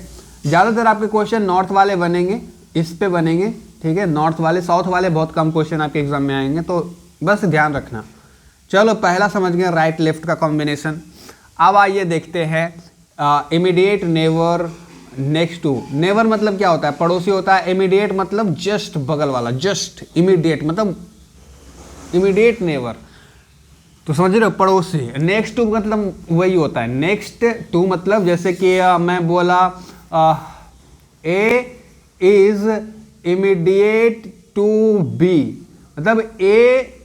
ज़्यादातर आपके क्वेश्चन नॉर्थ वाले बनेंगे, इस पे बनेंगे, ठीक है, नॉर्थ वाले, साउथ वाले बहुत कम क्वेश्चन आपके एग्जाम में आएंगे, तो बस ध्यान रखना। चलो पहला समझ गए राइट लेफ्ट का कॉम्बिनेशन। अब आइए देखते हैं immediate, neighbour, next to. Neighbour मतलब क्या होता है, पड़ोसी होता है। इमीडिएट मतलब जस्ट बगल वाला, जस्ट। इमीडिएट मतलब इमीडिएट नेवर, तो समझ रहे हो, पड़ोसी। नेक्स्ट टू मतलब वही होता है, नेक्स्ट टू मतलब जैसे कि मैं बोला ए इज इमीडिएट टू बी, मतलब ए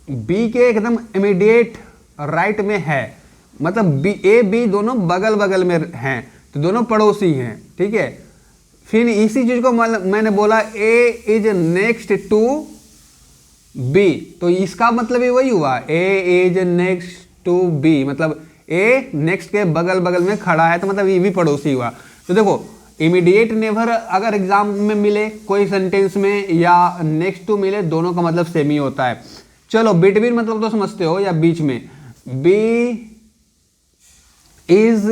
बी के एकदम इमीडिएट राइट में है, मतलब बी, ए बी दोनों बगल बगल में हैं, तो दोनों पड़ोसी हैं, ठीक है। फिर इसी चीज को मैंने बोला ए इज नेक्स्ट टू बी, तो इसका मतलब ये वही हुआ, ए इज नेक्स्ट टू बी, मतलब ए नेक्स्ट के बगल बगल में खड़ा है, तो मतलब ये भी पड़ोसी हुआ। तो देखो इमीडिएट नेवर अगर एग्जाम में मिले कोई सेंटेंस में, या नेक्स्ट टू मिले, दोनों का मतलब सेम ही होता है। चलो बिटवीन मतलब तो समझते हो, या बीच में, B is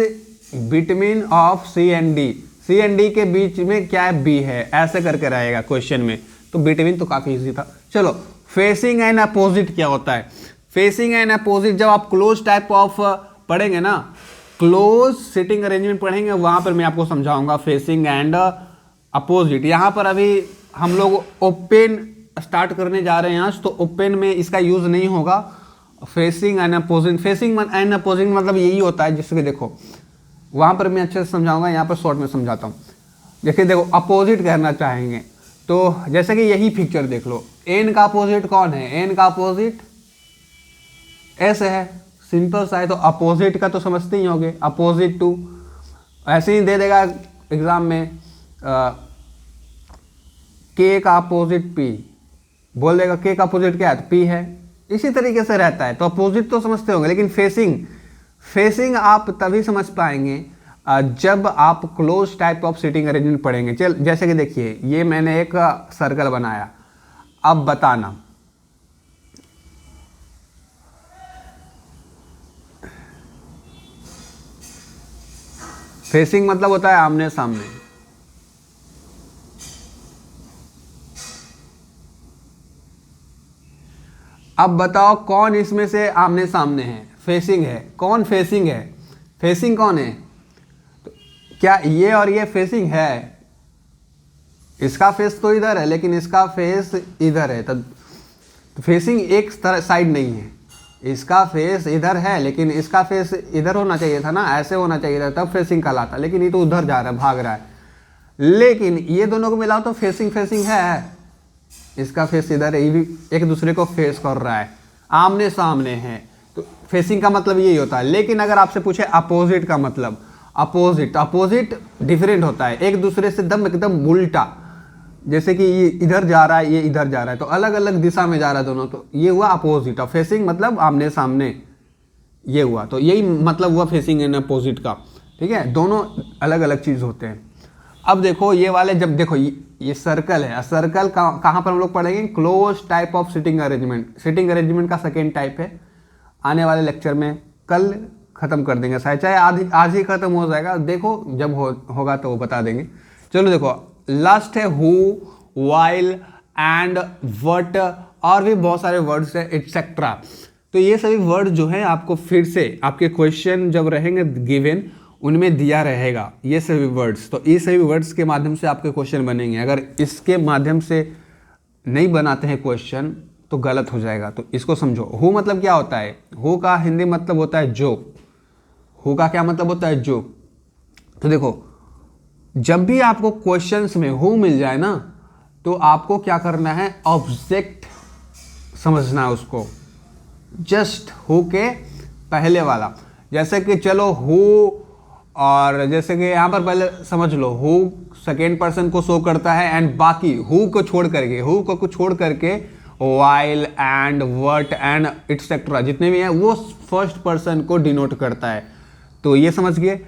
between of C and D, C and D के बीच में क्या है, बी है, ऐसे करके रहेगा क्वेश्चन में, तो बिटवीन तो काफी इजी था। चलो फेसिंग एंड अपोजिट क्या होता है। फेसिंग एंड अपोजिट जब आप क्लोज टाइप ऑफ पढ़ेंगे ना, क्लोज सिटिंग अरेंजमेंट पढ़ेंगे, वहां पर मैं आपको समझाऊंगा फेसिंग एंड अपोजिट। यहाँ पर अभी हम लोग ओपन स्टार्ट करने जा रहे हैं आज, तो ओपन में इसका यूज नहीं होगा। Facing and opposite, facing and opposite मतलब यही होता है, जिसके देखो वहां पर मैं अच्छे से समझाऊंगा, यहाँ पर शॉर्ट में समझाता हूँ। देखिए देखो अपोजिट कहना चाहेंगे तो जैसे कि यही पिक्चर देख लो, एन का अपोजिट कौन है, एन का अपोजिट एस है, सिंपल सा है, तो अपोजिट का तो समझते ही होंगे, अपोजिट टू। ऐसे ही दे देगा एग्जाम में के का अपोजिट पी, बोल देगा के का अपोजिट क्या है, तो पी है, इसी तरीके से रहता है। तो अपोजिट तो समझते होंगे, लेकिन फेसिंग आप तभी समझ पाएंगे जब आप close type of sitting arrangement पढ़ेंगे। चल जैसे कि देखिए ये मैंने एक सर्कल बनाया, अब बताना फेसिंग मतलब होता है आमने सामने, अब बताओ कौन इसमें से आमने सामने है, फेसिंग है, कौन फेसिंग है, फेसिंग कौन है, तो क्या ये और ये फेसिंग है, इसका फेस तो इधर है लेकिन इसका फेस इधर है, तो फेसिंग एक साइड नहीं है, इसका फेस इधर है लेकिन इसका फेस इधर होना चाहिए था ना, ऐसे होना चाहिए था, तब फेसिंग कहलाता, लेकिन ये तो उधर जा रहा है, भाग रहा है। लेकिन ये दोनों को मिलाओ तो फेसिंग है, इसका फेस इधर है, ये भी एक दूसरे को फेस कर रहा है, आमने सामने है, तो फेसिंग का मतलब यही होता है। लेकिन अगर आपसे पूछे अपोजिट का मतलब, अपोजिट डिफरेंट होता है, एक दूसरे से एकदम उल्टा, जैसे कि ये इधर जा रहा है, ये इधर जा रहा है, तो अलग अलग दिशा में जा रहा है दोनों, तो ये हुआ अपोजिट। और फेसिंग मतलब आमने सामने, ये हुआ, तो यही मतलब हुआ फेसिंग एंड अपोजिट का, ठीक है, दोनों अलग अलग चीज होते हैं। अब देखो ये वाले, जब देखो ये सर्कल है, सर्कल कहाँ पर हम लोग पढ़ेंगे, close type of sitting arrangement. Sitting arrangement का सेकेंड टाइप है, आने वाले लेक्चर में कल खत्म कर देंगे, शायद चाहे आज ही खत्म हो जाएगा, देखो जब होगा तो वो बता देंगे। चलो देखो लास्ट है हु, वाइल, एंड, वट, और भी बहुत सारे वर्ड्स है, एटसेट्रा। तो ये सभी वर्ड जो है आपको फिर से आपके क्वेश्चन जब रहेंगे गिवन उनमें दिया रहेगा ये सभी वर्ड्स। तो ये सभी वर्ड्स के माध्यम से आपके क्वेश्चन बनेंगे। अगर इसके माध्यम से नहीं बनाते हैं क्वेश्चन तो गलत हो जाएगा। तो इसको समझो। हु मतलब क्या होता है, हु का हिंदी मतलब होता है जो। हु का क्या मतलब होता है, जो। तो देखो जब भी आपको क्वेश्चंस में हु मिल जाए ना तो आपको क्या करना है, ऑब्जेक्ट समझना है उसको, जस्ट हु के पहले वाला। जैसे कि चलो हु, और जैसे कि यहाँ पर पहले समझ लो हु सेकेंड पर्सन को शो करता है, एंड बाकी हु को छोड़ करके while, and, what, and etcetera जितने भी हैं वो फर्स्ट पर्सन को डिनोट करता है। तो ये समझ गए।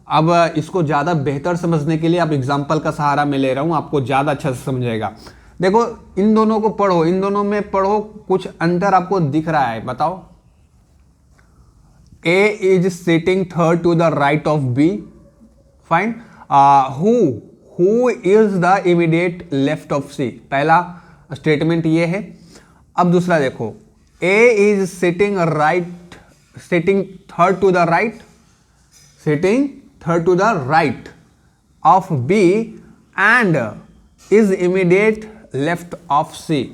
अब इसको ज़्यादा बेहतर समझने के लिए अब एग्जाम्पल का सहारा मैं ले रहा हूँ, आपको ज़्यादा अच्छा से समझेगा। देखो इन दोनों को पढ़ो, इन दोनों में पढ़ो, कुछ अंतर आपको दिख रहा है, बताओ। A is sitting third to the right of B. Fine. Who is the immediate left of C. पहला स्टेटमेंट ये है। अब दूसरा देखो, A is sitting third to the right of B and is immediate left of C.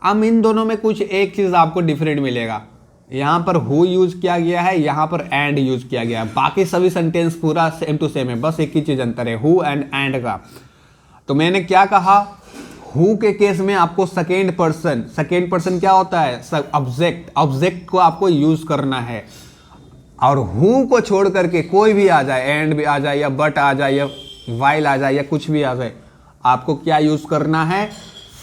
अब इन दोनों में कुछ एक चीज आपको डिफरेंट मिलेगा। यहाँ पर हु यूज किया गया है, यहाँ पर एंड यूज किया गया है, बाकी सभी सेंटेंस पूरा सेम टू सेम है, बस एक ही चीज अंतर है, हु एंड का। तो मैंने क्या कहा, हु के केस में आपको सेकेंड पर्सन क्या होता है, ऑब्जेक्ट को आपको यूज करना है। और हु को छोड़ करके कोई भी आ जाए, एंड भी आ जाए या बट आ जाए या वाइल आ जाए या कुछ भी आ जाए, आपको क्या यूज करना है,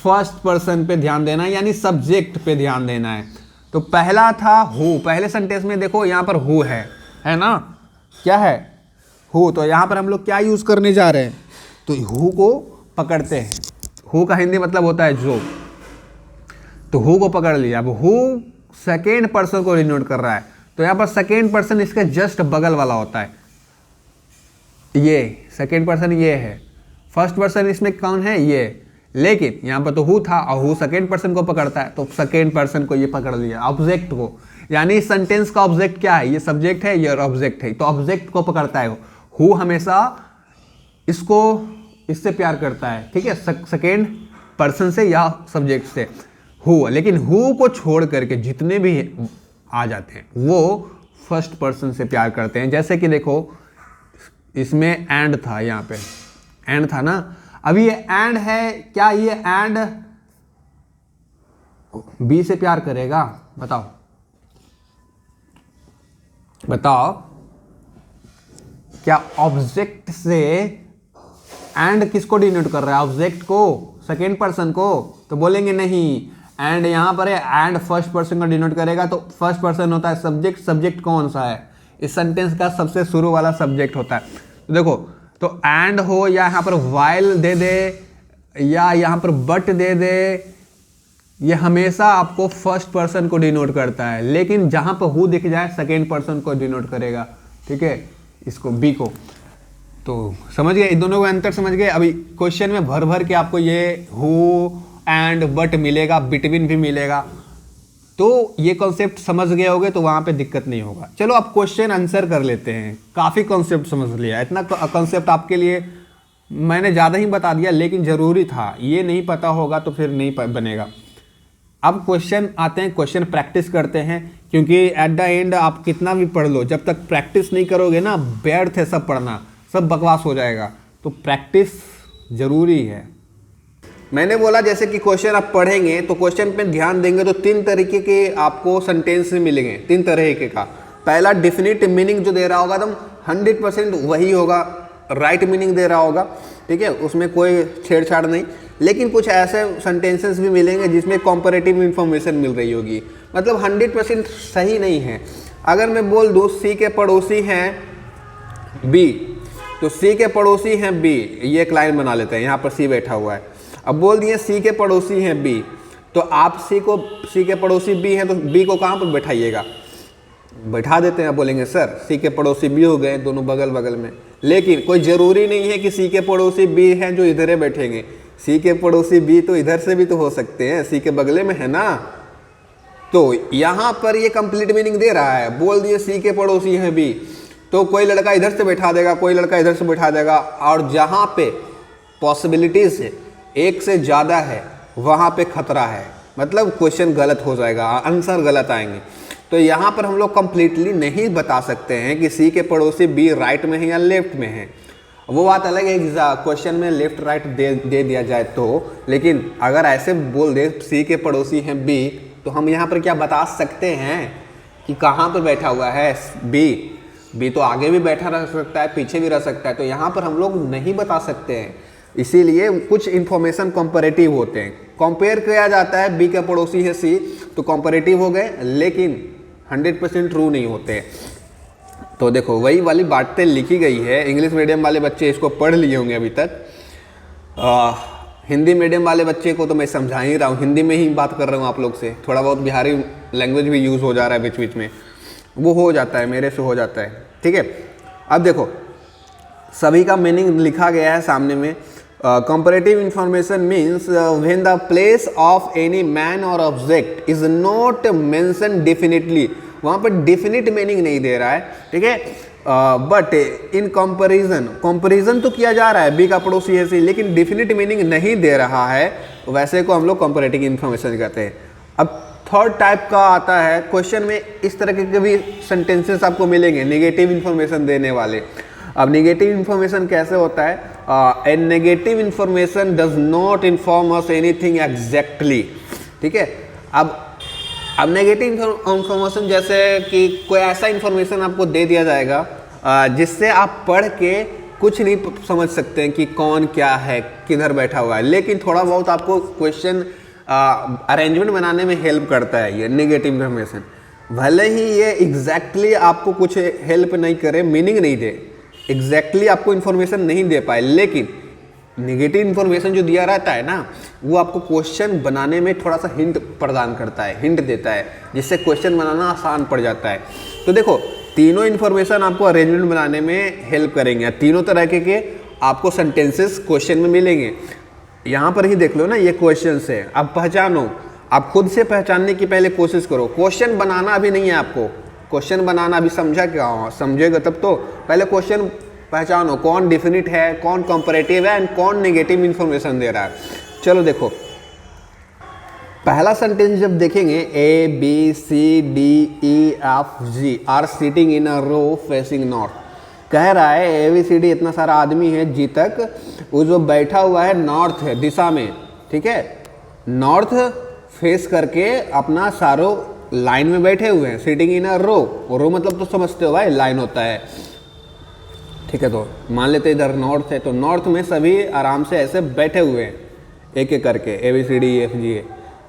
फर्स्ट पर्सन पे ध्यान देना है, यानी सब्जेक्ट पे ध्यान देना है। तो पहला था हु, पहले सेंटेंस में देखो यहाँ पर हु है ना, क्या है, हु। तो यहाँ पर हम लोग क्या यूज करने जा रहे हैं, तो हु को पकड़ते हैं। हु का हिंदी मतलब होता है जो। तो हु को पकड़ लिया। अब हु सेकेंड पर्सन को डिनोट कर रहा है, तो यहाँ पर सेकेंड पर्सन इसके जस्ट बगल वाला होता है, ये सेकेंड पर्सन ये है, फर्स्ट पर्सन इसमें कौन है, ये। लेकिन यहाँ पर तो हु था और हु सेकेंड पर्सन को पकड़ता है, तो सेकेंड पर्सन को ये पकड़ लिया, ऑब्जेक्ट को। यानी सेंटेंस का ऑब्जेक्ट क्या है, ये सब्जेक्ट है, ये ऑब्जेक्ट है, तो ऑब्जेक्ट को पकड़ता है। हु हमेशा इससे प्यार करता है, ठीक है, सेकेंड पर्सन से या सब्जेक्ट से, हु। लेकिन हु को छोड़ करके जितने भी आ जाते हैं वो फर्स्ट पर्सन से प्यार करते हैं। जैसे कि देखो इसमें एंड था, यहाँ पे एंड था ना, अभी ये एंड है, क्या ये एंड बी से प्यार करेगा, बताओ क्या ऑब्जेक्ट से एंड किसको डिनोट कर रहा है, ऑब्जेक्ट को, सेकेंड पर्सन को, तो बोलेंगे नहीं। एंड यहाँ पर है, एंड फर्स्ट पर्सन को डिनोट करेगा, तो फर्स्ट पर्सन होता है सब्जेक्ट कौन सा है, इस सेंटेंस का सबसे शुरू वाला सब्जेक्ट होता है। तो देखो, तो एंड हो या यहाँ पर वाइल दे दे या यहाँ पर बट दे दे, ये हमेशा आपको फर्स्ट पर्सन को डिनोट करता है। लेकिन जहाँ पर हु दिख जाए सेकेंड पर्सन को डिनोट करेगा, ठीक है, इसको बी को। तो समझ गए, इन दोनों का अंतर समझ गए। अभी क्वेश्चन में भर भर के आपको ये हु एंड बट मिलेगा, बिटवीन भी मिलेगा, तो ये कॉन्सेप्ट समझ गए होगे तो वहाँ पे दिक्कत नहीं होगा। चलो अब क्वेश्चन आंसर कर लेते हैं। काफ़ी कॉन्सेप्ट समझ लिया, इतना कॉन्सेप्ट आपके लिए मैंने ज़्यादा ही बता दिया, लेकिन ज़रूरी था, ये नहीं पता होगा तो फिर नहीं बनेगा। अब क्वेश्चन आते हैं, क्वेश्चन प्रैक्टिस करते हैं, क्योंकि एट द एंड आप कितना भी पढ़ लो, जब तक प्रैक्टिस नहीं करोगे ना, व्यर्थ है सब पढ़ना, सब बकवास हो जाएगा। तो प्रैक्टिस ज़रूरी है। मैंने बोला जैसे कि क्वेश्चन आप पढ़ेंगे तो क्वेश्चन पे ध्यान देंगे तो 3 तरीके के आपको सेंटेंस मिलेंगे, 3 तरह का। पहला डेफिनिट मीनिंग जो दे रहा होगा एकदम 100% वही होगा, राइट मीनिंग दे रहा होगा, ठीक है, उसमें कोई छेड़छाड़ नहीं। लेकिन कुछ ऐसे सेंटेंसेस भी मिलेंगे जिसमें कॉम्परेटिव इन्फॉर्मेशन मिल रही होगी, मतलब 100% सही नहीं है। अगर मैं बोल दूँ सी के पड़ोसी हैं बी, तो सी के पड़ोसी हैं बी, ये एक लाइन बना लेते हैं, यहाँ पर सी बैठा हुआ है। अब बोल दिए सी के पड़ोसी हैं बी, तो आप सी के पड़ोसी बी हैं तो बी को कहाँ पर बैठाइएगा, बैठा देते हैं। बोलेंगे सर सी के पड़ोसी बी हो गए, दोनों बगल बगल में, लेकिन कोई ज़रूरी नहीं है कि सी के पड़ोसी बी हैं जो इधर ही बैठेंगे। सी के पड़ोसी बी तो इधर से भी तो हो सकते हैं, सी के बगले में है ना। तो यहाँ पर ये कंप्लीट मीनिंग दे रहा है, बोल दिए सी के पड़ोसी हैं बी, तो कोई लड़का इधर से बैठा देगा, कोई लड़का इधर से बैठा देगा, और जहाँ पे पॉसिबिलिटीज है एक से ज़्यादा है वहाँ पे खतरा है, मतलब क्वेश्चन गलत हो जाएगा, आंसर गलत आएंगे। तो यहाँ पर हम लोग कंप्लीटली नहीं बता सकते हैं कि सी के पड़ोसी बी राइट में है या लेफ्ट में है। वो बात अलग है, क्वेश्चन में लेफ्ट राइट दे दिया जाए तो, लेकिन अगर ऐसे बोल दे सी के पड़ोसी हैं बी, तो हम यहाँ पर क्या बता सकते हैं कि कहाँ पर बैठा हुआ है बी तो आगे भी बैठा रह सकता है, पीछे भी रह सकता है, तो यहाँ पर हम लोग नहीं बता सकते हैं। इसीलिए कुछ इन्फॉर्मेशन कंपैरेटिव होते हैं, कंपेयर किया जाता है, बी का पड़ोसी है सी तो कंपैरेटिव हो गए, लेकिन 100% ट्रू नहीं होते। तो देखो वही वाली बातें लिखी गई है, इंग्लिश मीडियम वाले बच्चे इसको पढ़ लिए होंगे अभी तक, हिंदी मीडियम वाले बच्चे को तो मैं समझा ही रहा हूँ, हिंदी में ही बात कर रहा हूँ आप लोग से, थोड़ा बहुत बिहारी लैंग्वेज भी यूज़ हो जा रहा है बीच बीच में, वो हो जाता है, मेरे से हो जाता है, ठीक है। अब देखो सभी का मीनिंग लिखा गया है सामने में। Comparative information means when the place of any man और object is not mention definitely, वहाँ पर डेफिनेट मीनिंग नहीं दे रहा है, ठीक है। बट इन कंपैरिजन तो किया जा रहा है, बी का पड़ोसी है सी, लेकिन डेफिनेट मीनिंग नहीं दे रहा है, वैसे को हम लोग कंपैरेटिव इंफॉर्मेशन कहते हैं। अब थर्ड टाइप का आता है, क्वेश्चन में इस तरह के भी सेंटेंसेस आपको मिलेंगे नेगेटिव इंफॉर्मेशन देने वाले। अब नेगेटिव इंफॉर्मेशन कैसे होता है, a negative information does not inform us anything exactly, ठीक है। अब नेगेटिव इंफॉर्मेशन जैसे कि कोई ऐसा इंफॉर्मेशन आपको दे दिया जाएगा जिससे आप पढ़ के कुछ नहीं समझ सकते हैं कि कौन क्या है, किधर बैठा हुआ है, लेकिन थोड़ा बहुत आपको क्वेश्चन अरेंजमेंट बनाने में हेल्प करता है ये नेगेटिव इंफॉर्मेशन। भले ही ये एग्जैक्टली आपको कुछ हेल्प नहीं करे, मीनिंग नहीं दे, एग्जैक्टली आपको इन्फॉर्मेशन नहीं दे पाए, लेकिन नेगेटिव इन्फॉर्मेशन जो दिया रहता है ना, वो आपको क्वेश्चन बनाने में थोड़ा सा हिंट प्रदान करता है, हिंट देता है, जिससे क्वेश्चन बनाना आसान पड़ जाता है। तो देखो तीनों इन्फॉर्मेशन आपको अरेंजमेंट बनाने में हेल्प करेंगे, तीनों तरह के आपको सेंटेंसेस क्वेश्चन में मिलेंगे। यहाँ पर ही देख लो ना, ये क्वेश्चन है, अब पहचानो, आप खुद से पहचानने की पहले कोशिश करो। क्वेश्चन बनाना अभी नहीं है आपको, क्वेश्चन बनाना अभी समझा क्या हो, समझेगा तब तो। पहले क्वेश्चन पहचानो, कौन डेफिनिट है, कौन कंपैरेटिव है एंड कौन नेगेटिव इंफॉर्मेशन दे रहा है। चलो देखो पहला सेंटेंस जब देखेंगे, A B C D E F G are sitting in a row facing north, कह रहा है ए बी सी डी इतना सारा आदमी है जी तक, वो जो बैठा हुआ है नॉर्थ है दिशा में, ठीक है, नॉर्थ फेस करके अपना सारों लाइन में बैठे हुए हैं, सिटिंग इन अ रो मतलब तो समझते हो भाई लाइन होता है, ठीक है। तो मान लेते इधर नॉर्थ है, तो नॉर्थ में सभी आराम से ऐसे बैठे हुए हैं एक एक करके, A B C D E F G है,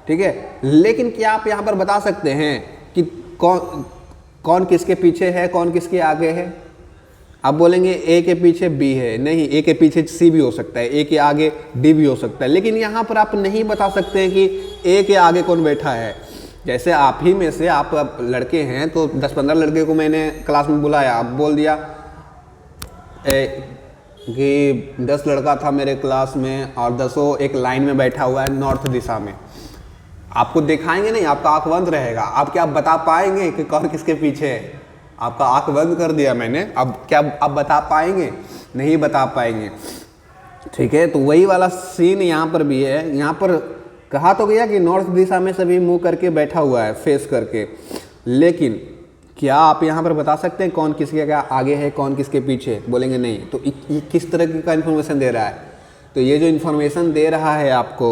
ठीक है। लेकिन क्या आप यहाँ पर बता सकते हैं कि कौन किसके पीछे है, कौन किसके आगे है? आप बोलेंगे ए के पीछे बी है, नहीं, ए के पीछे सी भी हो सकता है, ए के आगे डी भी हो सकता है, लेकिन यहाँ पर आप नहीं बता सकते हैं कि ए के आगे कौन बैठा है। जैसे आप ही में से आप लड़के हैं तो 10-15 लड़के को मैंने क्लास में बुलाया, आप बोल दिया कि 10 लड़का था मेरे क्लास में और 10 एक लाइन में बैठा हुआ है नॉर्थ दिशा में, आपको दिखाएंगे नहीं, आपका आंख बंद रहेगा, आप क्या बता पाएंगे कि कौन किसके पीछे है? आपका आंख बंद कर दिया मैंने, अब क्या आप बता पाएंगे? नहीं बता पाएंगे, ठीक है। तो वही वाला सीन यहाँ पर भी है। यहाँ पर कहा तो गया कि नॉर्थ दिशा में सभी मुंह करके बैठा हुआ है, फेस करके, लेकिन क्या आप यहाँ पर बता सकते हैं कौन किसके क्या आगे है, कौन किसके पीछे? बोलेंगे नहीं। तो ये किस तरह का इन्फॉर्मेशन दे रहा है? तो ये जो इन्फॉर्मेशन दे रहा है आपको,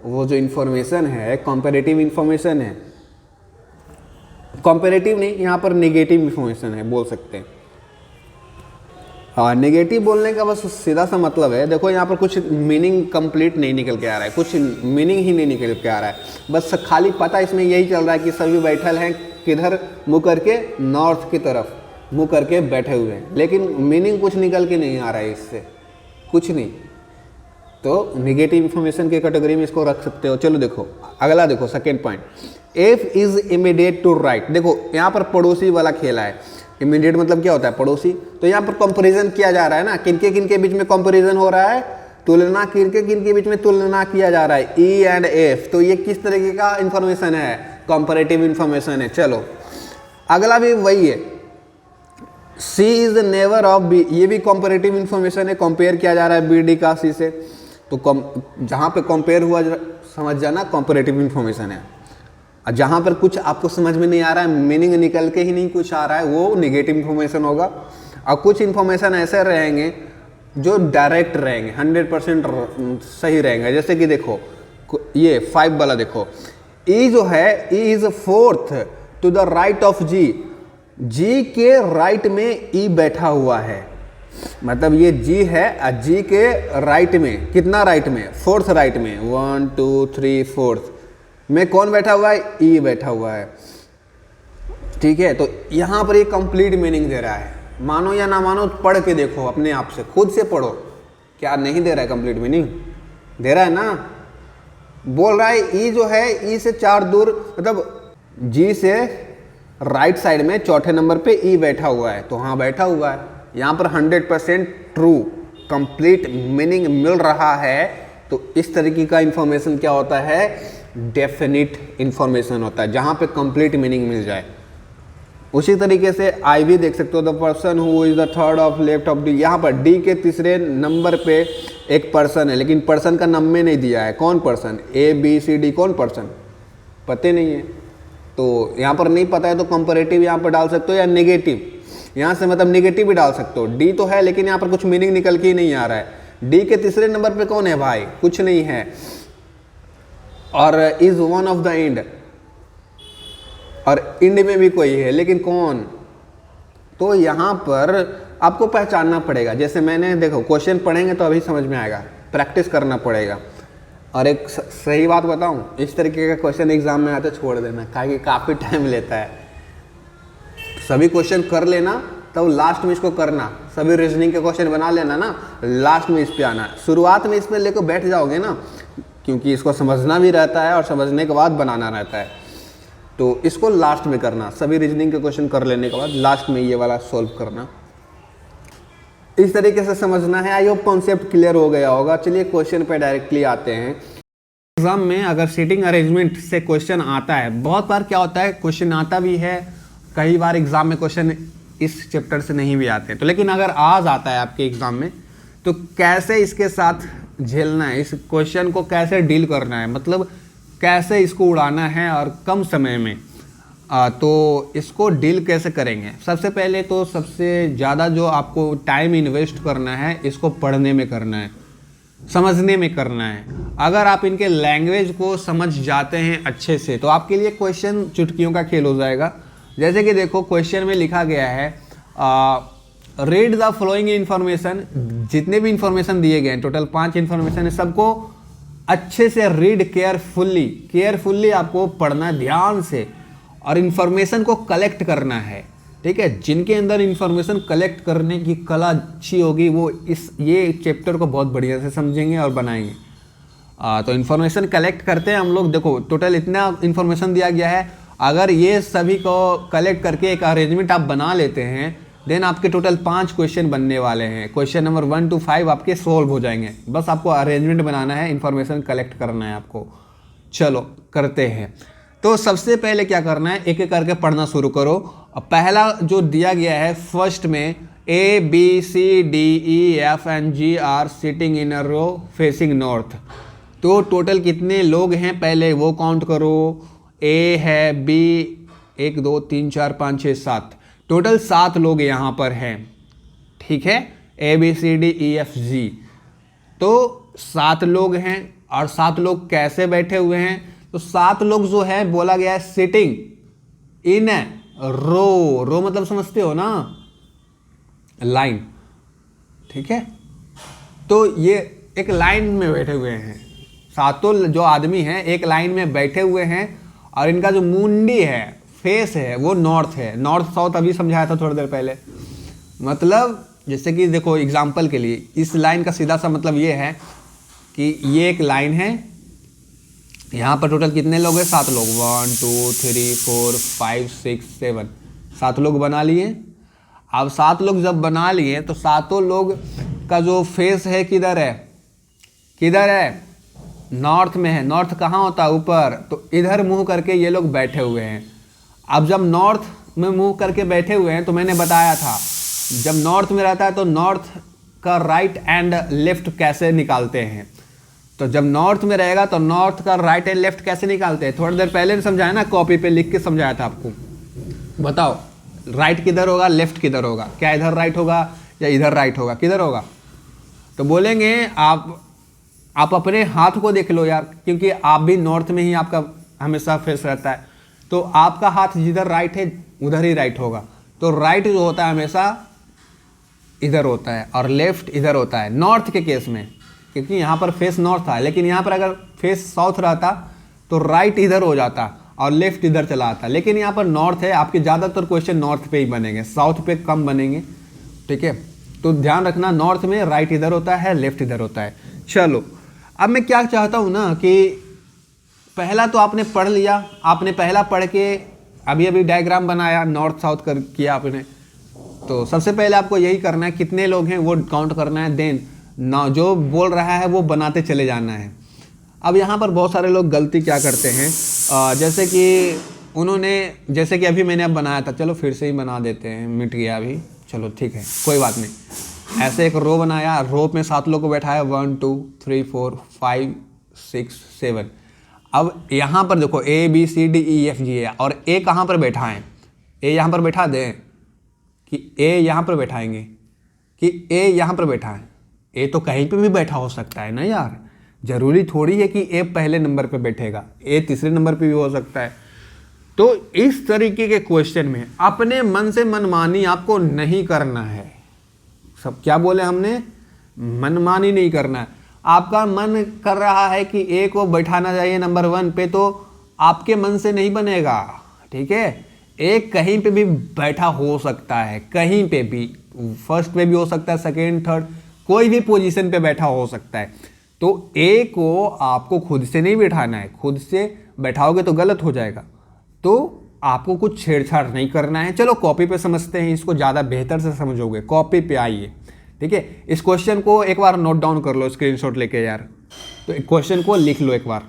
वो जो इन्फॉर्मेशन है कंपैरेटिव इन्फॉर्मेशन है, कंपैरेटिव नहीं, यहाँ पर नेगेटिव इन्फॉर्मेशन है बोल सकते हैं। नेगेटिव बोलने का बस सीधा सा मतलब है, देखो यहाँ पर कुछ मीनिंग कंप्लीट नहीं निकल के आ रहा है, कुछ मीनिंग ही नहीं निकल के आ रहा है, बस खाली पता इसमें यही चल रहा है कि सभी बैठल हैं किधर, मुँह करके नॉर्थ की तरफ, मुंह करके बैठे हुए हैं, लेकिन मीनिंग कुछ निकल के नहीं आ रहा है इससे, कुछ नहीं। तो निगेटिव इंफॉर्मेशन के कैटेगरी में इसको रख सकते हो। चलो देखो अगला, देखो second point, F is immediate to right. देखो यहाँ पर पड़ोसी वाला खेला है। इमीडिएट मतलब क्या होता है? पड़ोसी। तो यहाँ पर कंपैरिजन किया जा रहा है ना, किन के बीच में कंपैरिजन हो रहा है? तुलना, किन के बीच में तुलना किया जा रहा है? E and F. तो ये किस तरीके का इंफॉर्मेशन है? कंपैरेटिव इंफॉर्मेशन है। चलो अगला भी वही है, C is never of B. ये भी कंपैरेटिव इंफॉर्मेशन है, कंपेयर किया जा रहा है बी डी का सी से। तो जहाँ पे कंपेयर हुआ समझ जाना कंपैरेटिव इंफॉर्मेशन है। और जहाँ पर कुछ आपको समझ में नहीं आ रहा है, मीनिंग निकल के ही नहीं कुछ आ रहा है, वो नेगेटिव इंफॉर्मेशन होगा। और कुछ इंफॉर्मेशन ऐसे रहेंगे जो डायरेक्ट रहेंगे, 100% सही रहेंगे। जैसे कि देखो ये 5 वाला देखो, ई जो है, E is fourth to the right of G. G के राइट में ई बैठा हुआ है, मतलब ये जी है, जी के राइट में, कितना राइट में? फोर्थ राइट में, 1 2 3 फोर्थ में कौन बैठा हुआ है? ई बैठा हुआ है। ठीक है, तो यहां पर ये कंप्लीट मीनिंग दे रहा है। मानो या ना मानो, पढ़ के देखो अपने आप से, खुद से पढ़ो। क्या नहीं दे रहा है कंप्लीट मीनिंग? दे रहा है ना। बोल रहा है ई जो है, ई से 4 दूर, मतलब जी से राइट साइड में चौथे नंबर पे ई बैठा हुआ है। तो हाँ बैठा हुआ है। यहाँ पर 100% ट्रू कंप्लीट मीनिंग मिल रहा है। तो इस तरीके का इंफॉर्मेशन क्या होता है? डेफिनिट इंफॉर्मेशन होता है, जहाँ पे कंप्लीट मीनिंग मिल जाए। उसी तरीके से आई भी देख सकते हो, the person who is the third of left of D. यहाँ पर डी के तीसरे नंबर पे एक पर्सन है, लेकिन पर्सन का नाम में नहीं दिया है। कौन person? A B C D, कौन पर्सन? पता नहीं है। तो यहाँ पर नहीं पता है तो कंपैरेटिव यहाँ पर डाल सकते हो, या नेगेटिव, यहाँ से मतलब नेगेटिव भी डाल सकते हो। डी तो है, लेकिन यहाँ पर कुछ मीनिंग निकल के ही नहीं आ रहा है। डी के तीसरे नंबर पे कौन है भाई? कुछ नहीं है। और is one of the end, और इंड में भी कोई है, लेकिन कौन? तो यहाँ पर आपको पहचानना पड़ेगा। जैसे मैंने, देखो क्वेश्चन पढ़ेंगे तो अभी समझ में आएगा, प्रैक्टिस करना पड़ेगा। और एक सही बात बताऊं, इस तरीके का क्वेश्चन एग्जाम में आते छोड़ देना, कि काफ़ी टाइम लेता है। सभी क्वेश्चन कर लेना, तब लास्ट में इसको करना। सभी रीजनिंग के क्वेश्चन बना लेना ना, लास्ट में इस पे आना। शुरुआत में इसमें लेकर बैठ जाओगे ना, क्योंकि इसको समझना भी रहता है और समझने के बाद बनाना रहता है। तो इसको लास्ट में करना, सभी रीजनिंग के क्वेश्चन कर लेने के बाद लास्ट में ये वाला सॉल्व करना। इस तरीके से समझना है। आई होप कॉन्सेप्ट क्लियर हो गया होगा। चलिए क्वेश्चन पे डायरेक्टली आते हैं। एग्जाम में अगर सीटिंग अरेंजमेंट से क्वेश्चन आता है, बहुत बार क्या होता है क्वेश्चन आता भी है, कई बार एग्जाम में क्वेश्चन इस चैप्टर से नहीं भी आते, तो लेकिन अगर आज आता है आपके एग्जाम में, तो कैसे इसके साथ झेलना है, इस क्वेश्चन को कैसे डील करना है, मतलब कैसे इसको उड़ाना है और कम समय में। तो इसको डील कैसे करेंगे? सबसे पहले तो सबसे ज़्यादा जो आपको टाइम इन्वेस्ट करना है, इसको पढ़ने में करना है, समझने में करना है। अगर आप इनके लैंग्वेज को समझ जाते हैं अच्छे से, तो आपके लिए क्वेश्चन चुटकियों का खेल हो जाएगा। जैसे कि देखो क्वेश्चन में लिखा गया है, रीड द फॉलोइंग इन्फॉर्मेशन। जितने भी इंफॉर्मेशन दिए गए हैं, टोटल 5 इंफॉर्मेशन है, सबको अच्छे से रीड केयरफुल्ली आपको पढ़ना, ध्यान से, और इन्फॉर्मेशन को कलेक्ट करना है। ठीक है, जिनके अंदर इन्फॉर्मेशन कलेक्ट करने की कला अच्छी होगी, वो ये चैप्टर को बहुत बढ़िया से समझेंगे और बनाएंगे। तो इन्फॉर्मेशन कलेक्ट करते हैं हम लोग। देखो टोटल इतना इन्फॉर्मेशन दिया गया है, अगर ये सभी को कलेक्ट करके एक अरेंजमेंट आप बना लेते हैं, देन आपके टोटल 5 क्वेश्चन बनने वाले हैं। क्वेश्चन नंबर 1 to 5 आपके सोल्व हो जाएंगे। बस आपको अरेंजमेंट बनाना है, इन्फॉर्मेशन कलेक्ट करना है आपको। चलो करते हैं। तो सबसे पहले क्या करना है, एक एक करके पढ़ना शुरू करो। पहला जो दिया गया है फर्स्ट में, A B C D E F and G are sitting in a row facing north। तो टोटल कितने लोग हैं पहले वो काउंट करो। A है, B 1 2 3 4 5 6 7, टोटल 7 लोग यहाँ पर हैं। ठीक है, A B C D E F G, तो 7 लोग हैं। और 7 लोग कैसे बैठे हुए हैं? तो 7 लोग जो है बोला गया है सिटिंग इन रो मतलब समझते हो ना, लाइन। ठीक है, तो ये एक लाइन में बैठे हुए हैं, 7 जो आदमी हैं एक लाइन में बैठे हुए हैं। और इनका जो मुंडी है फेस है वो नॉर्थ है, नॉर्थ साउथ अभी समझाया था थोड़ी देर पहले। मतलब जैसे कि देखो एग्जाम्पल के लिए इस लाइन का सीधा सा मतलब ये है कि ये एक लाइन है, यहाँ पर टोटल कितने लोग हैं, 7 लोग, 1 2 3 4 5 6 7, 7 लोग बना लिए। अब 7 लोग जब बना लिए तो 7 लोग का जो फेस है किधर है, किधर है, नॉर्थ में है। नॉर्थ कहाँ होता है, ऊपर, तो इधर मुंह करके ये लोग बैठे हुए हैं। अब जब नॉर्थ में मुंह करके बैठे हुए हैं तो मैंने बताया था जब नॉर्थ में रहता है तो नॉर्थ का राइट एंड लेफ्ट कैसे निकालते हैं। तो जब नॉर्थ में रहेगा तो नॉर्थ का राइट एंड लेफ्ट कैसे निकालते हैं, थोड़ी देर पहले ने समझाया ना, कॉपी पे लिख के समझाया था आपको। बताओ राइट किधर होगा, लेफ्ट किधर होगा, क्या इधर राइट होगा या इधर राइट होगा, किधर होगा। तो बोलेंगे आप अपने हाथ को देख लो यार, क्योंकि आप भी नॉर्थ में ही आपका हमेशा फेस रहता है, तो आपका हाथ जिधर राइट है उधर ही राइट होगा। तो राइट जो होता है हमेशा इधर होता है और लेफ्ट इधर होता है नॉर्थ के केस में, क्योंकि यहाँ पर फेस नॉर्थ था। लेकिन यहाँ पर अगर फेस साउथ रहता तो राइट इधर हो जाता और लेफ्ट इधर चला आता। लेकिन यहाँ पर नॉर्थ है, आपके ज़्यादातर क्वेश्चन नॉर्थ पे ही बनेंगे, साउथ पे कम बनेंगे, ठीक है। तो ध्यान रखना नॉर्थ में राइट इधर होता है, लेफ्ट इधर होता है। चलो अब मैं क्या चाहता हूँ ना कि पहला तो आपने पढ़ लिया, आपने पहला पढ़ के अभी डायग्राम बनाया, नॉर्थ साउथ कर किया आपने। तो सबसे पहले आपको यही करना है, कितने लोग हैं वो काउंट करना है, देन ना जो बोल रहा है वो बनाते चले जाना है। अब यहाँ पर बहुत सारे लोग गलती क्या करते हैं, जैसे कि उन्होंने, जैसे कि अभी मैंने अब बनाया था, चलो फिर से ही बना देते हैं, मिट गया अभी, चलो ठीक है कोई बात नहीं। ऐसे एक रो बनाया, रो में 7 लोग को बैठाया, 1 2 3 4 5 6 7। अब यहाँ पर देखो ABCDEFG है और ए कहाँ पर बैठा है, ए यहाँ पर बैठा दें कि ए यहाँ पर बैठाएंगे कि ए यहाँ पर बैठा है। ए तो कहीं पे भी बैठा हो सकता है ना यार, जरूरी थोड़ी है कि ए पहले नंबर पे बैठेगा, ए तीसरे नंबर पे भी हो सकता है। तो इस तरीके के क्वेश्चन में अपने मन से मनमानी आपको नहीं करना है। सब क्या बोले हमने, मनमानी नहीं करना है। आपका मन कर रहा है कि ए को बैठाना चाहिए नंबर 1 पे, तो आपके मन से नहीं बनेगा, ठीक है। ए कहीं पे भी बैठा हो सकता है, कहीं पे भी, फर्स्ट पे भी हो सकता है, सेकेंड थर्ड, कोई भी पोजीशन पे बैठा हो सकता है। तो ए को आपको खुद से नहीं बैठाना है, खुद से बैठाओगे तो गलत हो जाएगा। तो आपको कुछ छेड़छाड़ नहीं करना है। चलो कॉपी पे समझते हैं, इसको ज़्यादा बेहतर से समझोगे, कॉपी पे आइए, ठीक है। इस क्वेश्चन को एक बार नोट डाउन कर लो स्क्रीनशॉट लेके यार, तो क्वेश्चन को लिख लो एक बार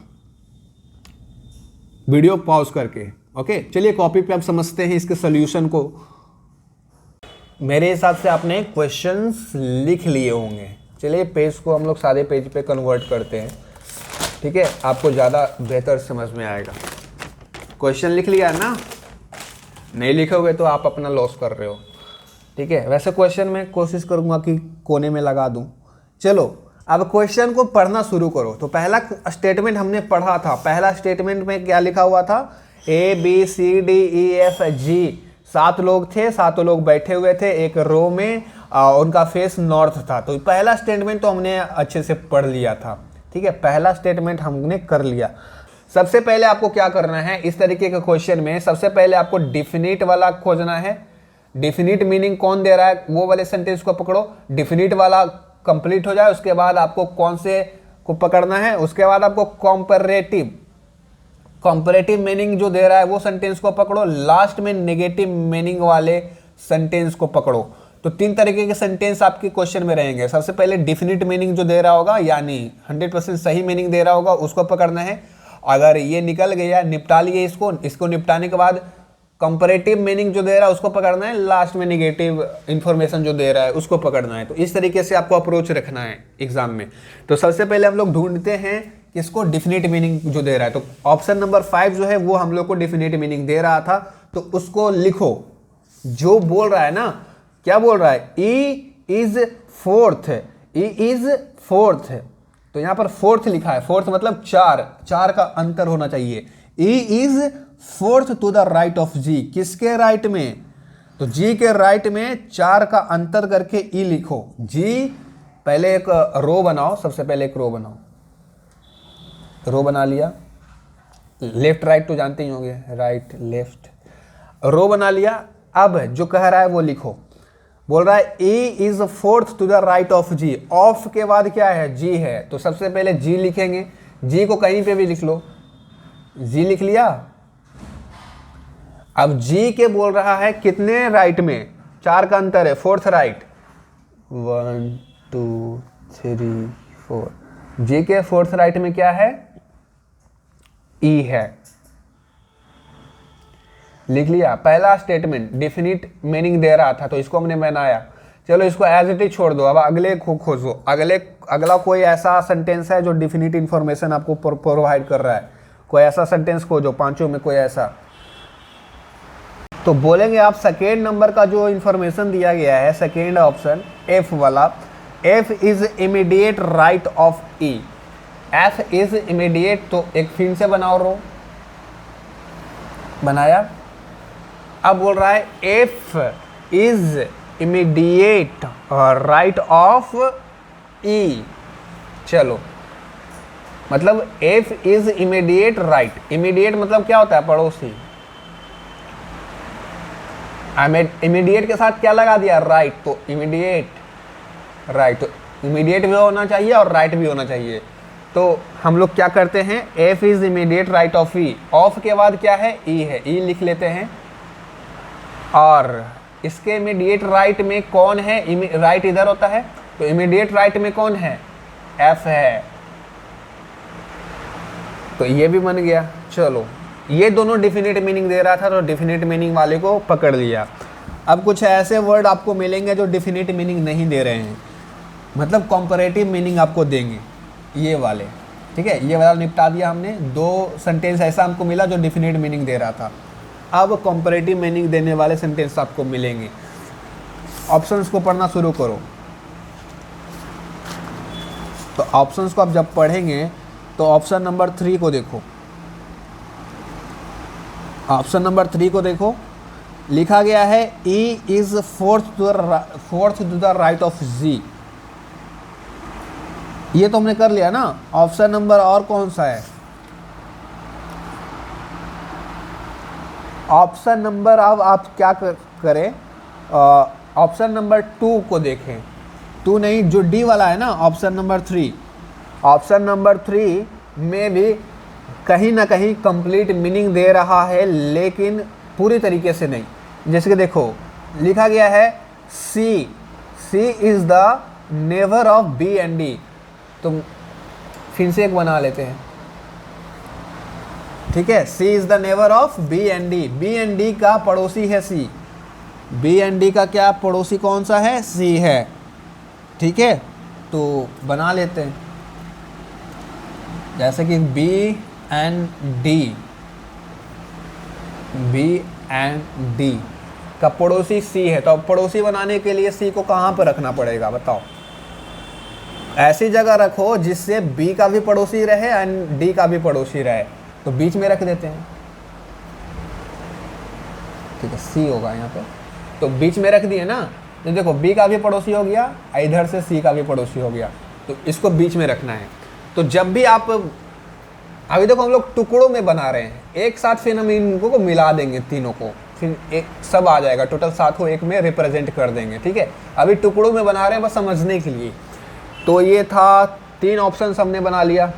वीडियो पॉज करके, ओके। चलिए कॉपी पे अब समझते हैं इसके सॉल्यूशन को। मेरे हिसाब से आपने क्वेश्चंस लिख लिए होंगे। चलिए पेज को हम लोग सारे पेज पे कन्वर्ट करते हैं, ठीक है, आपको ज़्यादा बेहतर समझ में आएगा। क्वेश्चन लिख लिया है ना, नहीं लिखोगे तो आप अपना लॉस कर रहे हो, ठीक है। वैसे क्वेश्चन में कोशिश करूँगा कि कोने में लगा दूँ। चलो अब क्वेश्चन को पढ़ना शुरू करो। तो पहला स्टेटमेंट हमने पढ़ा था, पहला स्टेटमेंट में क्या लिखा हुआ था, ABCDEFG 7 लोग थे, 7 लोग बैठे हुए थे एक रो में, उनका फेस नॉर्थ था। तो पहला स्टेटमेंट तो हमने अच्छे से पढ़ लिया था, ठीक है, पहला स्टेटमेंट हमने कर लिया। सबसे पहले आपको क्या करना है, इस तरीके के क्वेश्चन में सबसे पहले आपको डिफिनिट वाला खोजना है। डिफिनिट मीनिंग कौन दे रहा है, वो वाले सेंटेंस को पकड़ो, डिफिनिट वाला कंप्लीट हो जाए, उसके बाद आपको कौन से को पकड़ना है, उसके बाद आपको कंपैरेटिव मीनिंग जो दे रहा है वो सेंटेंस को पकड़ो, लास्ट में नेगेटिव मीनिंग वाले सेंटेंस को पकड़ो। तो 3 तरीके के सेंटेंस आपके क्वेश्चन में रहेंगे। सबसे पहले डिफिनिट मीनिंग जो दे रहा होगा, यानी 100% सही मीनिंग दे रहा होगा, उसको पकड़ना है। अगर ये निकल गया, निपटा लिए इसको निपटाने के बाद कंपैरेटिव मीनिंग जो दे रहा है उसको पकड़ना है, लास्ट में नेगेटिव इंफॉर्मेशन जो दे रहा है उसको पकड़ना है। तो इस तरीके से आपको अप्रोच रखना है एग्जाम में। तो सबसे पहले हम लोग ढूंढते हैं किसको, डिफिनिट मीनिंग जो दे रहा है। तो ऑप्शन नंबर 5 जो है वो हम लोग को डिफिनिट मीनिंग दे रहा था, तो उसको लिखो। जो बोल रहा है ना, क्या बोल रहा है, ई इज फोर्थ, तो यहां पर फोर्थ लिखा है, फोर्थ मतलब 4 का अंतर होना चाहिए। E is fourth to the right of G, किसके राइट में, तो जी के राइट में 4 का अंतर करके ई लिखो। जी पहले एक रो बनाओ, सबसे पहले एक रो बनाओ, रो बना लिया, लेफ्ट राइट तो जानते ही होंगे, राइट लेफ्ट। रो बना लिया। अब जो कह रहा है वो लिखो। बोल रहा है E is fourth to the right of G। Of के बाद क्या है? G है, तो सबसे पहले G लिखेंगे। G को कहीं पे भी लिख लो, G लिख लिया। अब G के बोल रहा है कितने राइट में? 4 का अंतर है, फोर्थ राइट। 1 2 3 4। G के फोर्थ राइट में क्या है? E है। लिख लिया। पहला स्टेटमेंट डिफिनिट मीनिंग दे रहा था तो इसको हमने बनाया। चलो इसको एज इट इज छोड़ दो। अब अगले को खोजो। अगला कोई ऐसा सेंटेंस है जो डिफिनिट इंफॉर्मेशन आपको प्रोवाइड कर रहा है। कोई ऐसा सेंटेंस खोजो, पांचों में कोई ऐसा। तो बोलेंगे आप सेकेंड नंबर का जो इंफॉर्मेशन दिया गया है, सेकेंड ऑप्शन F वाला, F is immediate right of E। F is immediate, तो एक फिर से बनाओ रो। बनाया। अब बोल रहा है F is immediate right of E। चलो, मतलब F is immediate right. Immediate मतलब क्या होता है? पड़ोसी। इमीडिएट के साथ क्या लगा दिया? राइट। तो इमीडिएट राइट, तो इमीडिएट भी होना चाहिए और राइट भी होना चाहिए। तो हम लोग क्या करते हैं? F is immediate right of E। Of के बाद क्या है? E है, E लिख लेते हैं। और इसके इमीडिएट राइट में कौन है? राइट इधर होता है, तो इमीडिएट राइट में कौन है? F है। तो ये भी बन गया। चलो, ये दोनों डिफिनिट मीनिंग दे रहा था तो डिफिनिट मीनिंग वाले को पकड़ लिया। अब कुछ ऐसे वर्ड आपको मिलेंगे जो डिफिनिट मीनिंग नहीं दे रहे हैं, मतलब कॉम्परेटिव मीनिंग आपको देंगे ये वाले। ठीक है, ये वाला निपटा दिया हमने। 2 सेंटेंस ऐसा हमको मिला जो डिफिनिट मीनिंग दे रहा था। अब कॉम्परेटिव मीनिंग देने वाले सेंटेंस आपको मिलेंगे। ऑप्शंस को पढ़ना शुरू करो। तो ऑप्शंस को आप जब पढ़ेंगे तो ऑप्शन नंबर 3 को देखो। ऑप्शन नंबर 3 को देखो, लिखा गया है E is fourth to the right of G। ये तो हमने कर लिया ना। ऑप्शन नंबर और कौन सा है? ऑप्शन नंबर, अब आप क्या करें? ऑप्शन नंबर 2 को देखें। 2 नहीं, जो D वाला है ना, ऑप्शन नंबर 3। ऑप्शन नंबर 3 में भी कहीं ना कहीं कंप्लीट मीनिंग दे रहा है, लेकिन पूरी तरीके से नहीं। जैसे कि देखो, लिखा गया है C is the neighbour of B and D। तो फिर से एक बना लेते हैं। ठीक है, C is the neighbour of B and D। B and D का पड़ोसी है C। B एंड D का क्या पड़ोसी कौन सा है? C है। ठीक है, तो बना लेते हैं। जैसे कि B एंड D का पड़ोसी C है, तो अब पड़ोसी बनाने के लिए C को कहाँ पर रखना पड़ेगा? बताओ। ऐसी जगह रखो जिससे B का भी पड़ोसी रहे एंड D का भी पड़ोसी रहे, तो बीच में रख देते हैं। ठीक है, C होगा यहाँ पे, तो बीच में रख दिए ना। तो देखो, B का भी पड़ोसी हो गया, इधर से C का भी पड़ोसी हो गया, तो इसको बीच में रखना है। तो जब भी आप, अभी देखो हम लोग टुकड़ों में बना रहे हैं, एक साथ फिर हम इनको को मिला देंगे, तीनों को, फिर एक सब आ जाएगा, टोटल 7 को एक में रिप्रेजेंट कर देंगे। ठीक है, अभी टुकड़ों में बना रहे हैं बस समझने के लिए। तो ये था 3 ऑप्शन हमने बना लिया।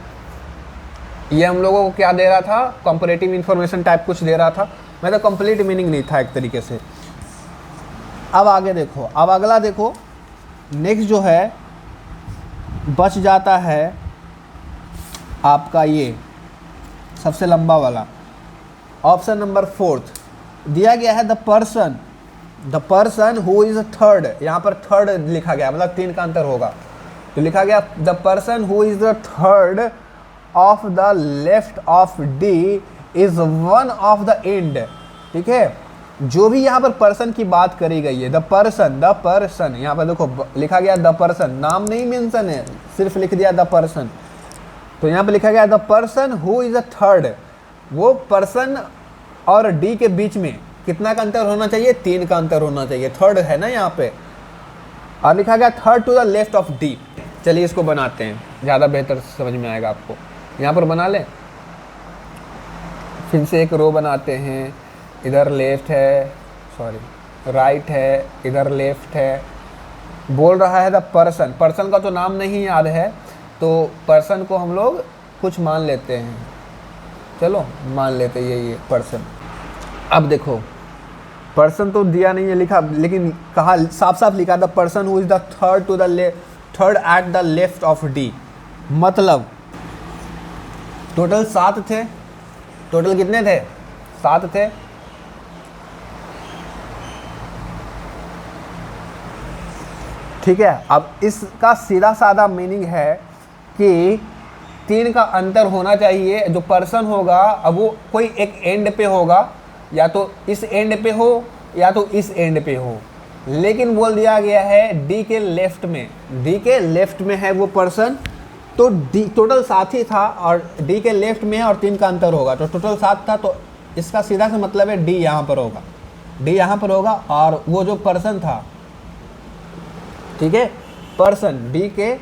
ये हम लोगों को क्या दे रहा था? कंपैरेटिव इंफॉर्मेशन टाइप कुछ दे रहा था, मतलब कंप्लीट मीनिंग नहीं था एक तरीके से। अब आगे देखो, अब अगला देखो, नेक्स्ट जो है बच जाता है आपका ये सबसे लंबा वाला ऑप्शन नंबर 4 दिया गया है the person who is third. यहाँ पर थर्ड लिखा गया, मतलब 3 का अंतर होगा। तो लिखा गया the person who is the third of the left of D is one of the end. ठीक है, जो भी यहाँ पर पर्सन की बात करी गई है, द पर्सन, यहाँ पर देखो लिखा गया द पर्सन, नाम नहीं मेंशन है, सिर्फ लिख दिया द पर्सन। तो यहाँ पे लिखा गया the person who is a third. वो पर्सन और D के बीच में कितना का अंतर होना चाहिए? 3 का अंतर होना चाहिए। थर्ड है ना यहाँ पे, और लिखा गया third to the left of D। चलिए इसको बनाते हैं, ज़्यादा बेहतर समझ में आएगा आपको। यहाँ पर बना लें, फिर से एक रो बनाते हैं। इधर लेफ्ट है, सॉरी राइट है, इधर लेफ्ट है। बोल रहा है द पर्सन, पर्सन का तो नाम नहीं याद है, तो पर्सन को हम लोग कुछ मान लेते हैं, चलो मान लेते ये पर्सन। अब देखो पर्सन तो दिया नहीं है लिखा, लेकिन कहा साफ साफ लिखा the person who is the third to the third at the left of D. मतलब टोटल 7 थे, टोटल कितने थे? 7 थे। ठीक है, अब इसका सीधा साधा मीनिंग है कि 3 का अंतर होना चाहिए। जो पर्सन होगा अब वो कोई एक एंड पे होगा, या तो इस एंड पे हो या तो इस एंड पे हो, लेकिन बोल दिया गया है डी के लेफ्ट में, डी के लेफ्ट में है वो पर्सन। तो डी टोटल 7 ही था और डी के लेफ्ट में है और 3 का अंतर होगा, तो टोटल 7 था। तो इसका सीधा सा मतलब है डी यहाँ पर होगा, डी यहाँ पर होगा और वो जो पर्सन था, ठीक है, पर्सन डी के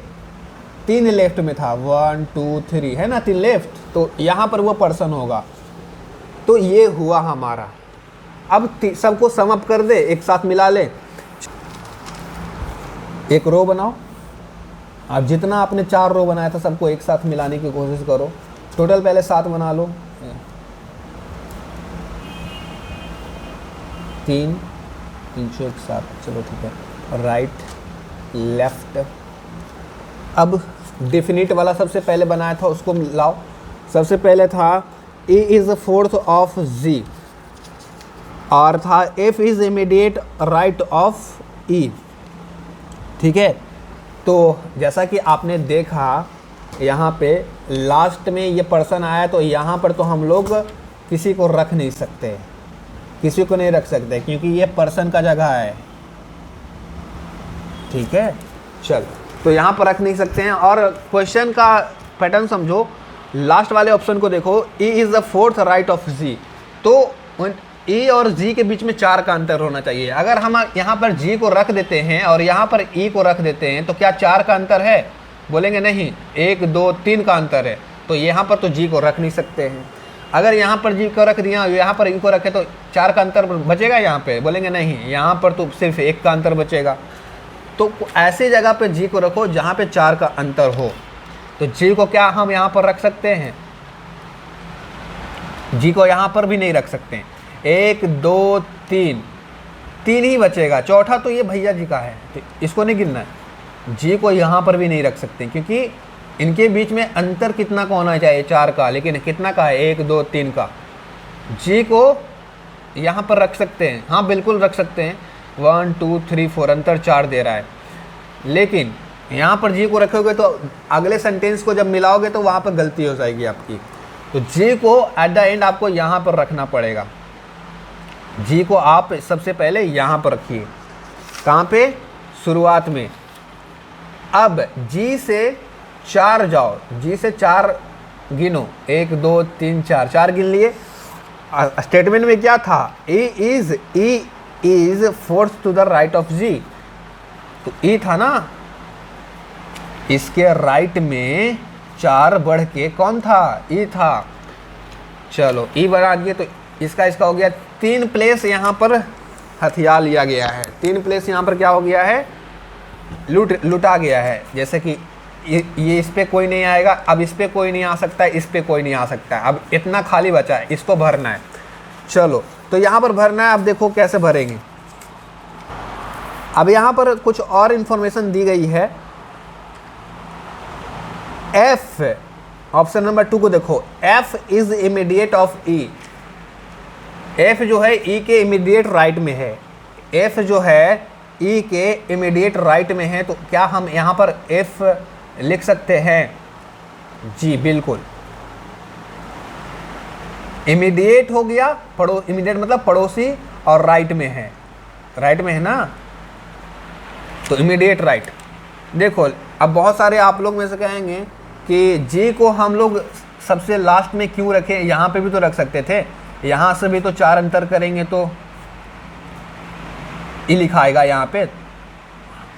3 लेफ्ट में था, 1 2 3 है ना, 3 लेफ्ट, तो यहाँ पर वो पर्सन होगा। तो ये हुआ हमारा। अब सबको सम अप कर दे, एक साथ मिला ले, एक रो बनाओ। अब जितना आपने 4 रो बनाया था सबको एक साथ मिलाने की कोशिश करो। टोटल पहले 7 बना लो, 3 3 1 7, चलो ठीक है, राइट लेफ्ट। अब डेफिनिट वाला सबसे पहले बनाया था उसको लाओ। सबसे पहले था E is the fourth of G और था F is immediate right of E। ठीक है, तो जैसा कि आपने देखा यहाँ पे लास्ट में ये पर्सन आया, तो यहाँ पर तो हम लोग किसी को रख नहीं सकते, किसी को नहीं रख सकते क्योंकि ये पर्सन का जगह है। ठीक है, चल तो यहाँ पर रख नहीं सकते हैं। और क्वेश्चन का पैटर्न समझो, लास्ट वाले ऑप्शन को देखो, E is the fourth right of G, तो E और G के बीच में 4 का अंतर होना चाहिए। अगर हम यहाँ पर G को रख देते हैं और यहाँ पर E को रख देते हैं तो क्या 4 का अंतर है? बोलेंगे नहीं, 1 2 3 का अंतर है, तो यहाँ पर तो G को रख नहीं सकते हैं। अगर यहाँ पर G को रख दिया, यहाँ पर E को रखे तो 4 का अंतर बचेगा यहाँ पे? बोलेंगे नहीं, यहाँ पर तो सिर्फ 1 का अंतर बचेगा। तो ऐसी जगह पे G को रखो जहाँ पे 4 का अंतर हो। तो G को क्या हम यहाँ पर रख सकते हैं? G को यहाँ पर भी नहीं रख सकते हैं। 1 2 3 3 ही बचेगा, चौथा तो ये भैया जी का है, तो इसको नहीं गिनना है। G को यहाँ पर भी नहीं रख सकते क्योंकि इनके बीच में अंतर कितना का होना चाहिए? 4 का, लेकिन कितना का है? 1 2 3 का। G को यहाँ पर रख सकते हैं, हाँ बिल्कुल रख सकते हैं। 1 2 3 4 अंतर 4 दे रहा है, लेकिन यहाँ पर G को रखोगे तो अगले सेंटेंस को जब मिलाओगे तो वहाँ पर गलती हो जाएगी आपकी। तो G को एट द एंड आपको यहाँ पर रखना पड़ेगा। G को आप सबसे पहले यहाँ पर रखिए, कहाँ पे? शुरुआत में। अब G से 4 जाओ, G से 4 गिनो, 1 2 3 4, 4 गिन लिए। स्टेटमेंट में क्या था? E is fourth to the right of G, तो E था ना, इसके राइट में 4 बढ़ के कौन था? E था। चलो E बढ़ा दिए तो इसका हो गया 3 प्लेस यहाँ पर हथियार लिया गया है। 3 प्लेस यहाँ पर क्या हो गया है? लुटा गया है। जैसे कि ये इस पे कोई नहीं आएगा, अब इस पे कोई नहीं आ सकता है, इस पे कोई नहीं आ सकता है। अब इतना खाली बचा है, इसको भरना है। चलो तो यहाँ पर भरना है। अब देखो कैसे भरेंगे। अब यहाँ पर कुछ और इंफॉर्मेशन दी गई है। F, ऑप्शन नंबर 2 को देखो, F is immediate of E। F जो है E के इमीडिएट राइट में है। F जो है E के इमीडिएट राइट में है, तो क्या हम यहाँ पर F लिख सकते हैं? जी बिल्कुल। इमीडिएट हो गया, इमीडिएट मतलब पड़ोसी और राइट में है, राइट में है ना, तो इमीडिएट राइट। देखो अब बहुत सारे आप लोग में से कहेंगे कि G को हम लोग सबसे लास्ट में क्यों रखें? यहाँ पे भी तो रख सकते थे, यहाँ से भी तो 4 अंतर करेंगे तो E लिखा आएगा यहाँ पे,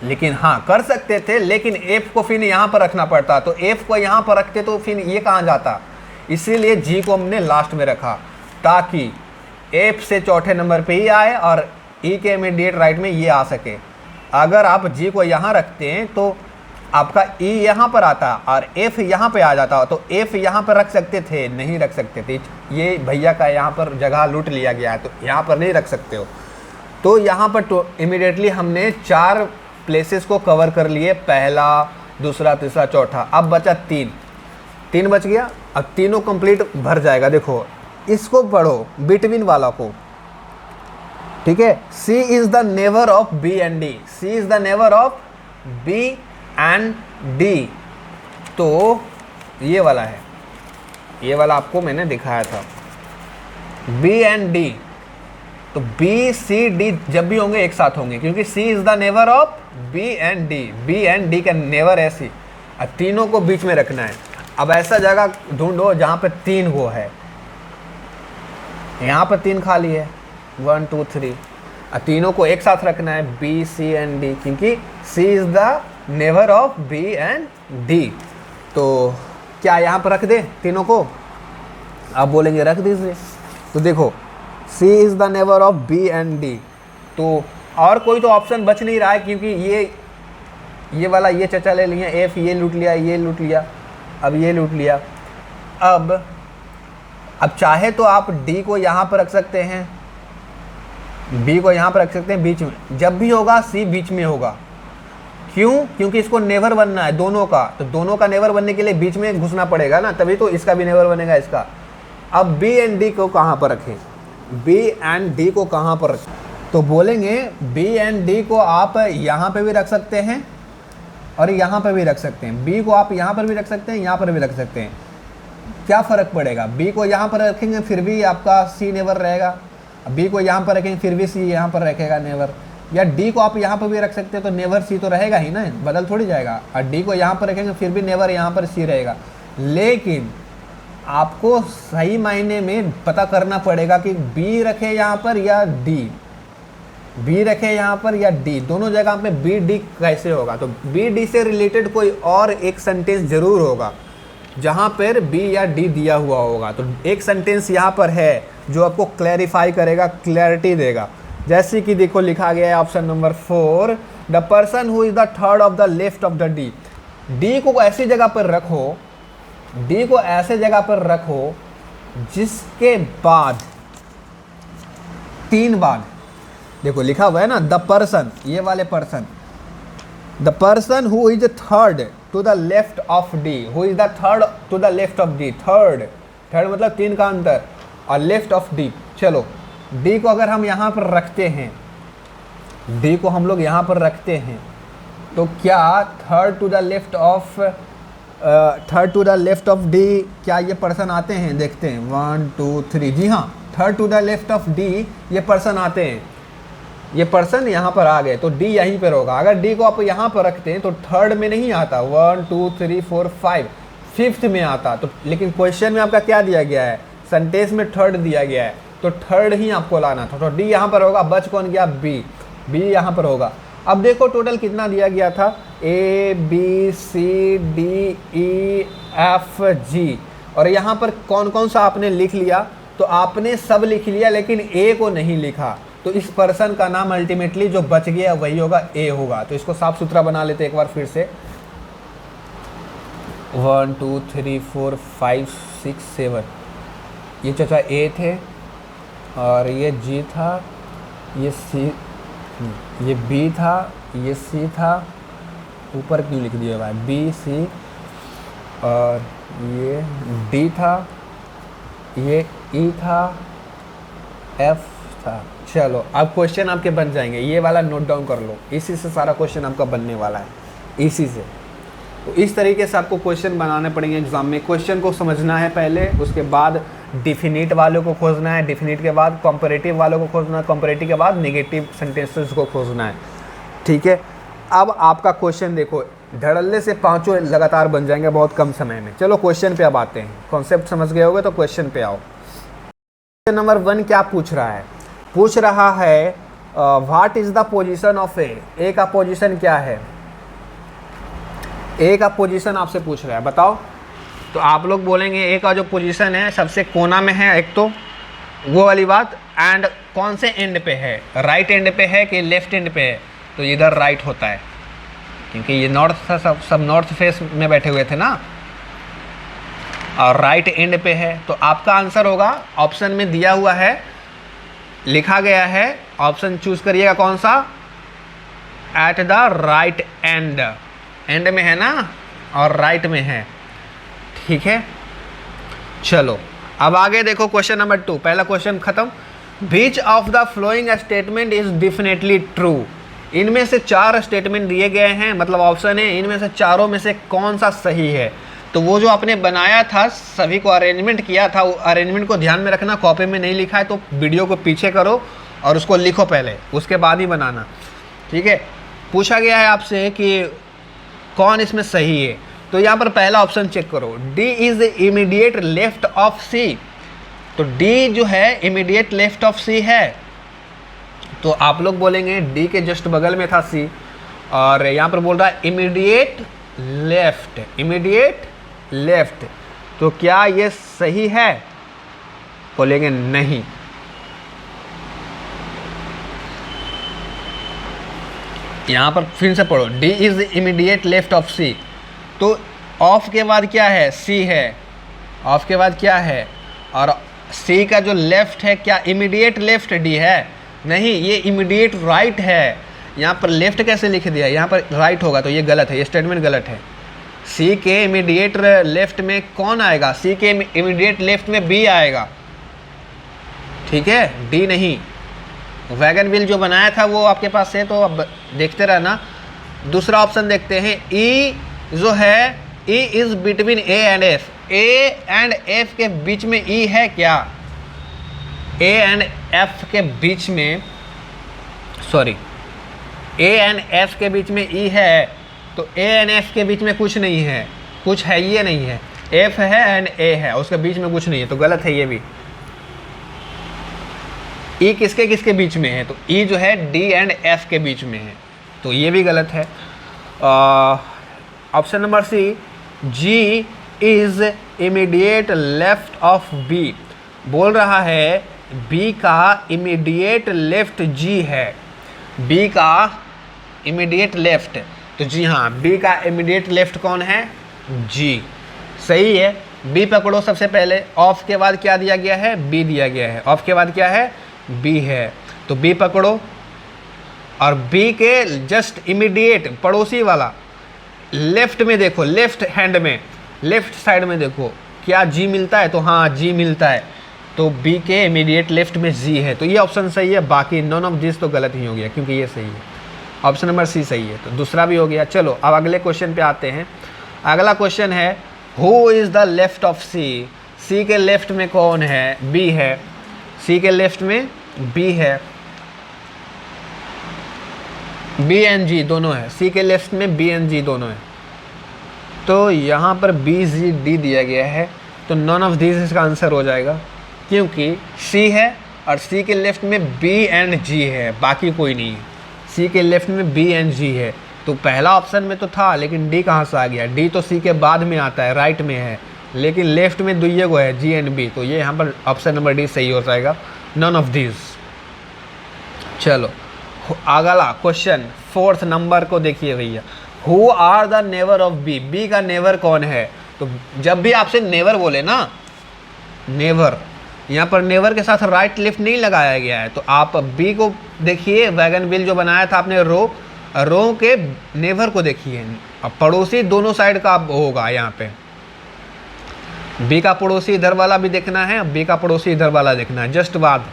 लेकिन हाँ कर सकते थे, लेकिन F को फिर यहाँ पर रखना पड़ता, तो F को यहाँ पर रखते तो फिर ये कहाँ जाता? इसीलिए G को हमने लास्ट में रखा, ताकि एफ से चौथे नंबर पे ही आए और ई के इमीडिएट राइट में ये आ सके। अगर आप जी को यहाँ रखते हैं तो आपका ई यहाँ पर आता और एफ यहाँ पे आ जाता, तो एफ यहाँ पर रख सकते थे, नहीं रख सकते थे। ये भैया का यहाँ पर जगह लूट लिया गया है, तो यहाँ पर नहीं रख सकते हो। तो यहाँ पर तो इमीडिएटली हमने 4 प्लेसेस को कवर कर लिए, पहला, दूसरा, तीसरा, चौथा। अब बचा 3 बच गया। अब तीनों कंप्लीट भर जाएगा। देखो इसको पढ़ो, बिटवीन वाला को, ठीक है। C is the neighbour of B and D, C is the neighbour of B and D. तो ये वाला है, ये वाला आपको मैंने दिखाया था, बी एंड डी। तो बी सी डी जब भी होंगे एक साथ होंगे, क्योंकि C is the neighbour of B and D, B and D का नेबर है सी। अब तीनों को बीच में रखना है। अब ऐसा जगह ढूंढो जहां पे 3 वो है। यहाँ पर 3 खाली है, 1 2 3। अब तीनों को एक साथ रखना है, बी सी एंड डी, क्योंकि C is the neighbour of B and D. तो क्या यहाँ पर रख दे तीनों को? आप बोलेंगे रख दीजिए। तो देखो C is the neighbour of B and D. तो और कोई तो ऑप्शन बच नहीं रहा है, क्योंकि ये वाला ये चचा ले लिया, एफ ये लूट लिया, ये लूट लिया, अब ये लूट लिया। अब चाहे तो आप डी को यहाँ पर रख सकते हैं, बी को यहाँ पर रख सकते हैं बीच में। जब भी होगा सी बीच में होगा। क्यों? क्योंकि इसको नेवर बनना है दोनों का, तो दोनों का नेवर बनने के लिए बीच में घुसना पड़ेगा ना, तभी तो इसका भी नेवर बनेगा इसका। अब बी एंड डी को कहाँ पर रखें? बी एंड डी को कहाँ पर रखें? तो बोलेंगे बी एंड डी को आप यहाँ पे भी रख सकते हैं और यहाँ पे भी रख सकते हैं। बी को आप यहाँ पर भी रख सकते हैं, यहाँ पर भी रख सकते हैं। क्या फ़र्क पड़ेगा? बी को यहाँ पर रखेंगे फिर भी आपका सी नेवर रहेगा, बी को यहाँ पर रखेंगे फिर भी सी यहाँ पर रखेगा नेवर। या डी को आप यहाँ पर भी रख सकते हैं तो नेवर सी तो रहेगा ही ना, बदल थोड़ी जाएगा। और डी को यहाँ पर रखेंगे फिर भी नेवर यहाँ पर सी रहेगा। लेकिन आपको सही मायने में पता करना पड़ेगा कि बी रखे यहाँ पर या डी, बी रखे यहाँ पर या डी, दोनों जगह पे बी डी कैसे होगा? तो बी डी से रिलेटेड कोई और एक सेंटेंस जरूर होगा जहाँ पर बी या डी दिया हुआ होगा। तो एक सेंटेंस यहाँ पर है जो आपको क्लैरिफाई करेगा, क्लैरिटी देगा। जैसे कि देखो लिखा गया है option number 4, the person who is the third of the left of the D. D को ऐसी जगह पर रखो, डी को ऐसे जगह पर रखो जिसके बाद 3 बाद, देखो लिखा हुआ है ना, द पर्सन, ये वाले person, the person who is third to the left of D, who is the third to the left of D. Third मतलब 3 का अंतर, और लेफ्ट ऑफ डी। चलो डी को अगर हम यहाँ पर रखते हैं, डी को हम लोग यहाँ पर रखते हैं, तो क्या third to the left of D क्या ये पर्सन आते हैं? देखते हैं 1 2 3। जी हाँ, third to the left of D ये पर्सन आते हैं। ये पर्सन यहाँ पर आ गए तो डी यहीं पर होगा। अगर डी को आप यहाँ पर रखते हैं तो थर्ड में नहीं आता, 1 2 3 4 5, 5th में आता। तो लेकिन क्वेश्चन में आपका क्या दिया गया है? सेंटेंस में थर्ड दिया गया है, तो थर्ड ही आपको लाना था। तो डी यहाँ पर होगा, बच कौन गया? बी, बी यहाँ पर होगा। अब देखो टोटल कितना दिया गया था, A B C D E F G, और यहाँ पर कौन कौन सा आपने लिख लिया? तो आपने सब लिख लिया लेकिन ए को नहीं लिखा। तो इस पर्सन का नाम अल्टीमेटली जो बच गया वही होगा, ए होगा। तो इसको साफ सुथरा बना लेते एक बार फिर से, 1 2 3 4 5 6 7। ये चाचा ए थे और ये जी था, ये सी, ये बी था, ये सी था, ऊपर क्यों लिख दिया भाई? बी सी, और ये डी था, ये ई था, एफ था। चलो अब क्वेश्चन आपके बन जाएंगे, ये वाला नोट डाउन कर लो, इसी से सारा क्वेश्चन आपका बनने वाला है, इसी से। तो इस तरीके से आपको क्वेश्चन बनाने पड़ेंगे एग्जाम में। क्वेश्चन को समझना है पहले, उसके बाद डिफिनिट वालों को खोजना है, डिफिनिट के बाद कंपैरेटिव वालों को खोजना है, कंपैरेटिव के बाद नेगेटिव सेंटेंसेस को खोजना है। ठीक है, अब आपका क्वेश्चन देखो, धड़ल्ले से 5 लगातार बन जाएंगे बहुत कम समय में। चलो क्वेश्चन पे अब आते हैं, कॉन्सेप्ट समझ गए होगे तो क्वेश्चन पे आओ। क्वेश्चन नंबर 1 क्या पूछ रहा है? पूछ रहा है what is the position of A. A का पोजीशन क्या है? ए का पोजीशन आपसे पूछ रहा है, बताओ। तो आप लोग बोलेंगे ए का जो पोजीशन है सबसे कोना में है एक तो, वो वाली बात। एंड कौन से एंड पे है, राइट एंड पे है कि लेफ्ट एंड पे है, तो इधर राइट होता है क्योंकि ये नॉर्थ था, सब नॉर्थ फेस में बैठे हुए थे ना, और राइट एंड पे है। तो आपका आंसर होगा, ऑप्शन में दिया हुआ है, लिखा गया है, ऑप्शन चूज करिएगा कौन सा, at the right and, and में है ना और राइट में है, ठीक है। चलो अब आगे देखो क्वेश्चन नंबर 2, पहला क्वेश्चन खत्म। विच of the following statement is definitely true, इनमें से 4 स्टेटमेंट दिए गए हैं, मतलब ऑप्शन है, इनमें से चारों में से कौन सा सही है। तो वो जो आपने बनाया था, सभी को अरेंजमेंट किया था, वो अरेंजमेंट को ध्यान में रखना, कॉपी में नहीं लिखा है तो वीडियो को पीछे करो और उसको लिखो पहले, उसके बाद ही बनाना, ठीक है। पूछा गया है आपसे कि कौन इसमें सही है, तो यहाँ पर पहला ऑप्शन चेक करो, D is immediate left of C. तो डी जो है इमीडिएट लेफ्ट ऑफ सी है, तो आप लोग बोलेंगे डी के जस्ट बगल में था सी, और यहाँ पर बोल रहा है इमीडिएट लेफ्ट, इमीडिएट लेफ्ट, तो क्या ये सही है, बोलेंगे नहीं। यहाँ पर फिर से पढ़ो, D is immediate left of C, तो ऑफ के बाद क्या है, सी है, ऑफ के बाद क्या है, और सी का जो लेफ्ट है क्या इमीडिएट लेफ्ट डी है, नहीं, ये इमीडिएट राइट है। यहाँ पर लेफ्ट कैसे लिख दिया, यहाँ पर राइट होगा, तो ये गलत है, ये स्टेटमेंट गलत है। सी के इमीडिएट लेफ्ट में कौन आएगा, सी के इमीडिएट लेफ्ट में बी आएगा, ठीक है, डी नहीं। वैगन व्हील जो बनाया था वो आपके पास है, तो अब देखते रहना। दूसरा ऑप्शन देखते हैं, ई जो है, E is between A and F, A and F के बीच में ई है क्या, ए एंड एफ के बीच में, सॉरी, ए एंड एफ के बीच में ई है, तो ए एंड एफ के बीच में कुछ नहीं है, कुछ है ये नहीं है, एफ है एंड ए है, उसके बीच में कुछ नहीं है, तो गलत है ये भी। ई किसके किसके बीच में है, तो ई जो है डी एंड एफ के बीच में है, तो ये भी गलत है। Option number C, G is immediate left of B, बोल रहा है बी का इमीडिएट लेफ्ट जी है, बी का इमीडिएट लेफ्ट, तो जी हाँ, बी का इमीडिएट लेफ्ट कौन है, जी, सही है। बी पकड़ो सबसे पहले, ऑफ के बाद क्या दिया गया है, बी दिया गया है, ऑफ के बाद क्या है, बी है, तो बी पकड़ो, और बी के जस्ट इमीडिएट पड़ोसी वाला लेफ्ट में देखो, लेफ्ट हैंड में, लेफ्ट साइड में देखो क्या जी मिलता है, तो हाँ जी मिलता है, तो बी के इमीडिएट लेफ्ट में जी है, तो ये ऑप्शन सही है। बाकी नॉन ऑफ दिस तो गलत ही हो गया क्योंकि ये सही है, ऑप्शन नंबर सी सही है, तो दूसरा भी हो गया। चलो अब अगले क्वेश्चन पे आते हैं। अगला क्वेश्चन है, who is the left of C, C के लेफ्ट में कौन है, बी है, सी के लेफ्ट में बी है, बी एंड जी दोनों है, सी के लेफ्ट में बी एंड जी दोनों है, तो यहाँ पर बी जी डी दिया गया है, तो नॉन ऑफ दिस इसका आंसर हो जाएगा क्योंकि सी है और सी के लेफ्ट में बी एंड जी है, बाकी कोई नहीं है, सी के लेफ्ट में बी एंड जी है, तो पहला ऑप्शन में तो था लेकिन डी कहाँ से आ गया, डी तो सी के बाद में आता है, राइट में है, लेकिन लेफ्ट में दुइये को है, जी एंड बी, तो ये यहाँ पर ऑप्शन नंबर डी सही हो जाएगा, नॉन ऑफ दिस। चलो अगला क्वेश्चन 4th नंबर को देखिए भैया, who are the neighbour of B, B का नेवर कौन है, तो जब भी आपसे नेवर बोले ना, नेवर, यहाँ पर नेवर के साथ राइट लेफ्ट नहीं लगाया गया है, तो आप बी को देखिए, वैगन व्हील जो बनाया था आपने, रो के नेवर को देखिए, अब पड़ोसी दोनों साइड का होगा, यहाँ पे बी का पड़ोसी इधर वाला भी देखना है, बी का पड़ोसी इधर वाला देखना है, जस्ट बाद।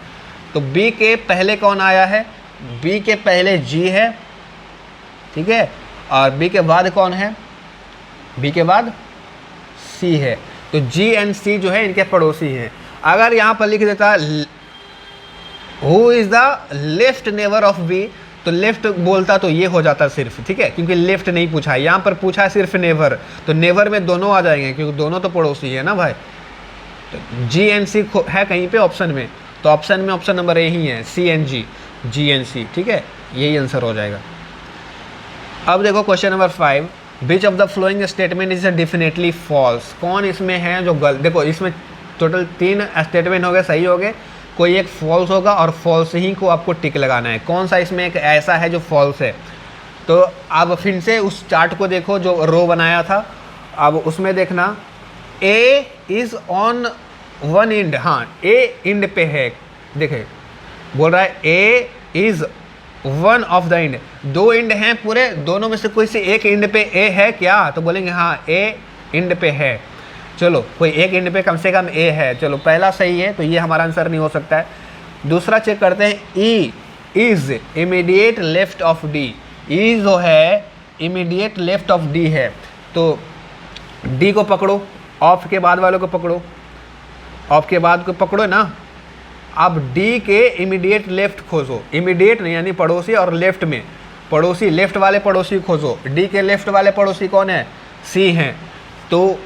तो बी के पहले कौन आया है, बी के पहले जी है, ठीक है, और बी के बाद कौन है, बी के बाद सी है, तो जी एंड सी जो है इनके पड़ोसी हैं। अगर यहाँ पर लिख देता who is the left neighbour of B, तो लेफ्ट बोलता तो ये हो जाता सिर्फ, ठीक है, क्योंकि लेफ्ट नहीं पूछा है, यहाँ पर पूछा है सिर्फ नेवर, तो नेवर में दोनों आ जाएंगे क्योंकि दोनों तो पड़ोसी है ना भाई। तो जी एंड सी है कहीं पे ऑप्शन में, तो ऑप्शन में ऑप्शन नंबर ए ही है, सी एंड जी, जी एंड सी, ठीक है, यही आंसर हो जाएगा। अब देखो question number 5, which of the following statement is definitely false, कौन इसमें है जो गलत। देखो इसमें टोटल 3 स्टेटमेंट हो गए, सही हो गए, कोई एक फॉल्स होगा और फॉल्स ही को आपको टिक लगाना है। कौन सा इसमें एक ऐसा है जो फॉल्स है। तो अब फिर से उस चार्ट को देखो जो रो बनाया था, अब उसमें देखना A is on one end, हाँ ए इंड पे है, देखे बोल रहा है A is one of the end, दो इंड हैं पूरे, दोनों में से कोई से एक इंड पे ए है क्या, तो बोलेंगे हाँ ए इंड पे है। चलो कोई एक इंड पे कम से कम ए है, चलो पहला सही है, तो ये हमारा आंसर नहीं हो सकता है। दूसरा चेक करते हैं, E is immediate left of D, E जो है इमीडिएट लेफ्ट ऑफ डी है, तो डी को पकड़ो, ऑफ के बाद वालों को पकड़ो, ऑफ के बाद को पकड़ो ना। अब डी के इमीडिएट लेफ्ट खोजो, इमीडिएट नहीं यानी पड़ोसी, और लेफ्ट में पड़ोसी, लेफ्ट वाले पड़ोसी खोजो। डी के लेफ्ट वाले पड़ोसी कौन है, सी हैं, तो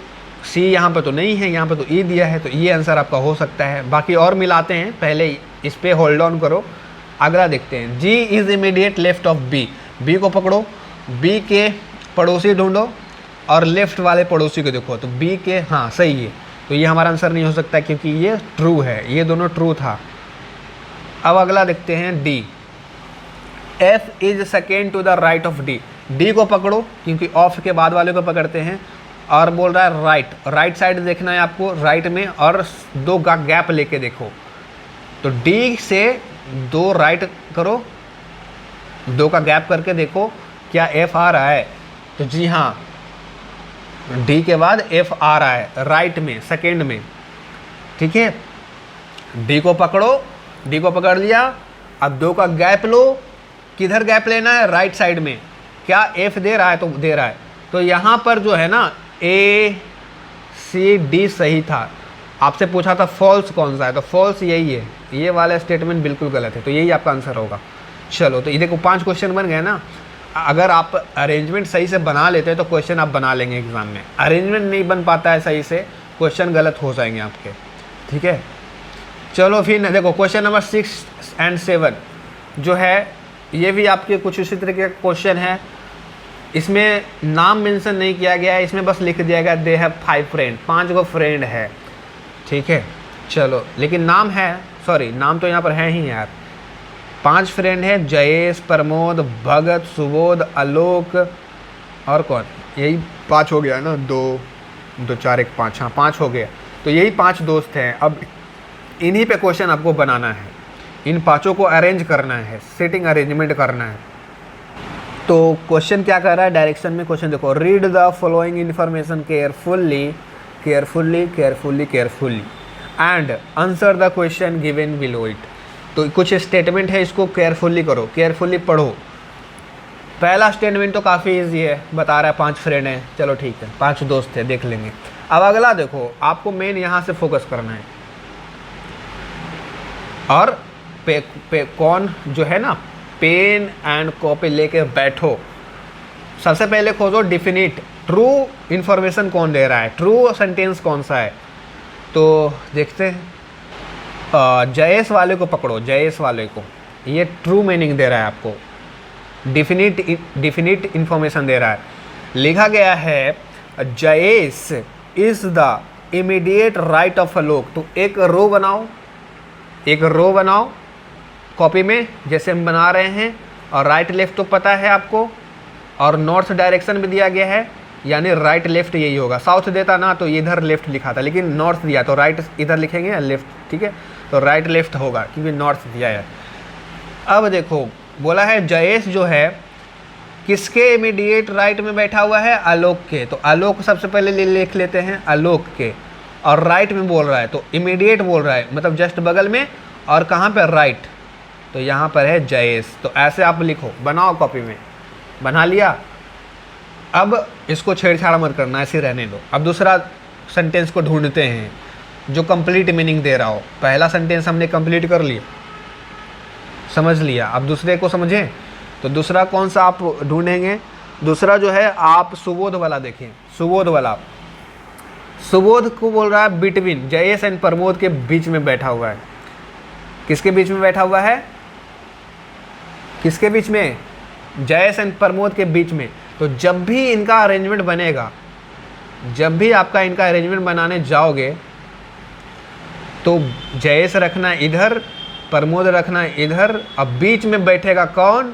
सी यहाँ पे तो नहीं है, यहाँ पे तो ई दिया है, तो ये आंसर आपका हो सकता है। बाकी और मिलाते हैं, पहले इस पे होल्ड ऑन करो, अगला देखते हैं। G is immediate left of B, B को पकड़ो, बी के पड़ोसी ढूंढो और लेफ्ट वाले पड़ोसी को देखो, तो बी के हाँ सही है, तो ये हमारा आंसर नहीं हो सकता क्योंकि ये ट्रू है, ये दोनों ट्रू था। अब अगला देखते हैं D, F is second to the right of D, D को पकड़ो क्योंकि ऑफ के बाद वाले को पकड़ते हैं, और बोल रहा है राइट, राइट साइड देखना है आपको, राइट में, और दो का गैप लेके देखो, तो डी से दो राइट करो, दो का गैप करके देखो क्या एफ आ रहा है, तो जी हाँ डी के बाद एफ आ रहा है राइट में, सेकेंड में, ठीक है। डी को पकड़ो, डी को पकड़ लिया, अब दो का गैप लो, किधर गैप लेना है, राइट साइड में, क्या एफ दे रहा है, तो दे रहा है, तो यहाँ पर जो है ना ए सी डी सही था। आपसे पूछा था फॉल्स कौन सा है, तो फॉल्स यही है, ये वाला स्टेटमेंट बिल्कुल गलत है, तो यही आपका आंसर होगा। चलो तो ये देखो 5 क्वेश्चन बन गए ना। अगर आप अरेंजमेंट सही से बना लेते हैं तो क्वेश्चन आप बना लेंगे एग्जाम में, अरेंजमेंट नहीं बन पाता है सही से, क्वेश्चन गलत हो जाएंगे आपके, ठीक है। चलो फिर देखो क्वेश्चन नंबर 6 और 7 जो है, ये भी आपके कुछ इसी तरह के क्वेश्चन है, इसमें नाम मेंशन नहीं किया गया है, इसमें बस लिख दिया गया they have 5 friend, 5 go friend है, ठीक है। चलो लेकिन नाम है, सॉरी नाम तो यहाँ पर है ही यार, 5 फ्रेंड है, जयेश, प्रमोद, भगत, सुबोध, आलोक और कौन, यही 5 हो गया ना, 2 4 1 5, हाँ 5 हो गया, तो यही 5 दोस्त हैं। अब इन्हीं पे क्वेश्चन आपको बनाना है, इन 5 को अरेंज करना है, सेटिंग अरेंजमेंट करना है। तो क्वेश्चन क्या कर रहा है, डायरेक्शन में क्वेश्चन देखो, read the following information carefully carefully carefully carefully and answer the question given below it. तो कुछ स्टेटमेंट है, इसको केयरफुल्ली करो, केयरफुल्ली पढ़ो। पहला स्टेटमेंट तो काफ़ी इजी है, बता रहा है 5 फ्रेंड हैं, चलो ठीक है 5 दोस्त हैं, देख लेंगे। अब अगला देखो, आपको मेन यहाँ से फोकस करना है, और कौन जो है ना, पेन एंड कॉपी लेके बैठो। सबसे पहले खोजो डिफिनिट, ट्रू इन्फॉर्मेशन कौन दे रहा है, ट्रू सेंटेंस कौन सा है, तो देखते हैं। जयेश वाले को पकड़ो, जयेश वाले को, ये ट्रू मीनिंग दे रहा है आपको, डिफिनिट इन्फॉर्मेशन दे रहा है। लिखा गया है Jayesh is the immediate right of Alok, तो एक रो बनाओ, एक रो बनाओ कॉपी में जैसे हम बना रहे हैं, और राइट लेफ्ट तो पता है आपको, और नॉर्थ डायरेक्शन भी दिया गया है, यानी राइट लेफ्ट यही होगा। साउथ देता ना तो इधर लेफ्ट लिखा था, लेकिन नॉर्थ दिया तो राइट इधर लिखेंगे या लेफ्ट, ठीक है, तो राइट लेफ्ट होगा क्योंकि नॉर्थ दिया है। अब देखो बोला है जयेश जो है किसके इमीडिएट राइट में बैठा हुआ है, आलोक के, तो आलोक सबसे पहले लिख लेते हैं, आलोक के, और राइट में बोल रहा है तो इमीडिएट बोल रहा है, मतलब जस्ट बगल में, और कहाँ पर राइट, तो यहाँ पर है जयेश। तो ऐसे आप लिखो, बनाओ कॉपी में, बना लिया। अब इसको छेड़छाड़ मत करना, ऐसे रहने दो। अब दूसरा सेंटेंस को ढूंढते हैं जो कंप्लीट मीनिंग दे रहा हो। पहला सेंटेंस हमने कंप्लीट कर लिया, समझ लिया, अब दूसरे को समझें, तो दूसरा कौन सा आप ढूंढेंगे, दूसरा जो है आप सुबोध वाला देखें, सुबोध वाला, सुबोध को बोल रहा है बिटवीन जयेश एंड प्रमोद के बीच में बैठा हुआ है। किसके बीच में बैठा हुआ है, किसके बीच में, जयेश एंड प्रमोद के बीच में। तो जब भी इनका अरेंजमेंट बनेगा, जब भी आपका इनका अरेंजमेंट बनाने जाओगे तो जयेश रखना इधर, प्रमोद रखना इधर, अब बीच में बैठेगा कौन?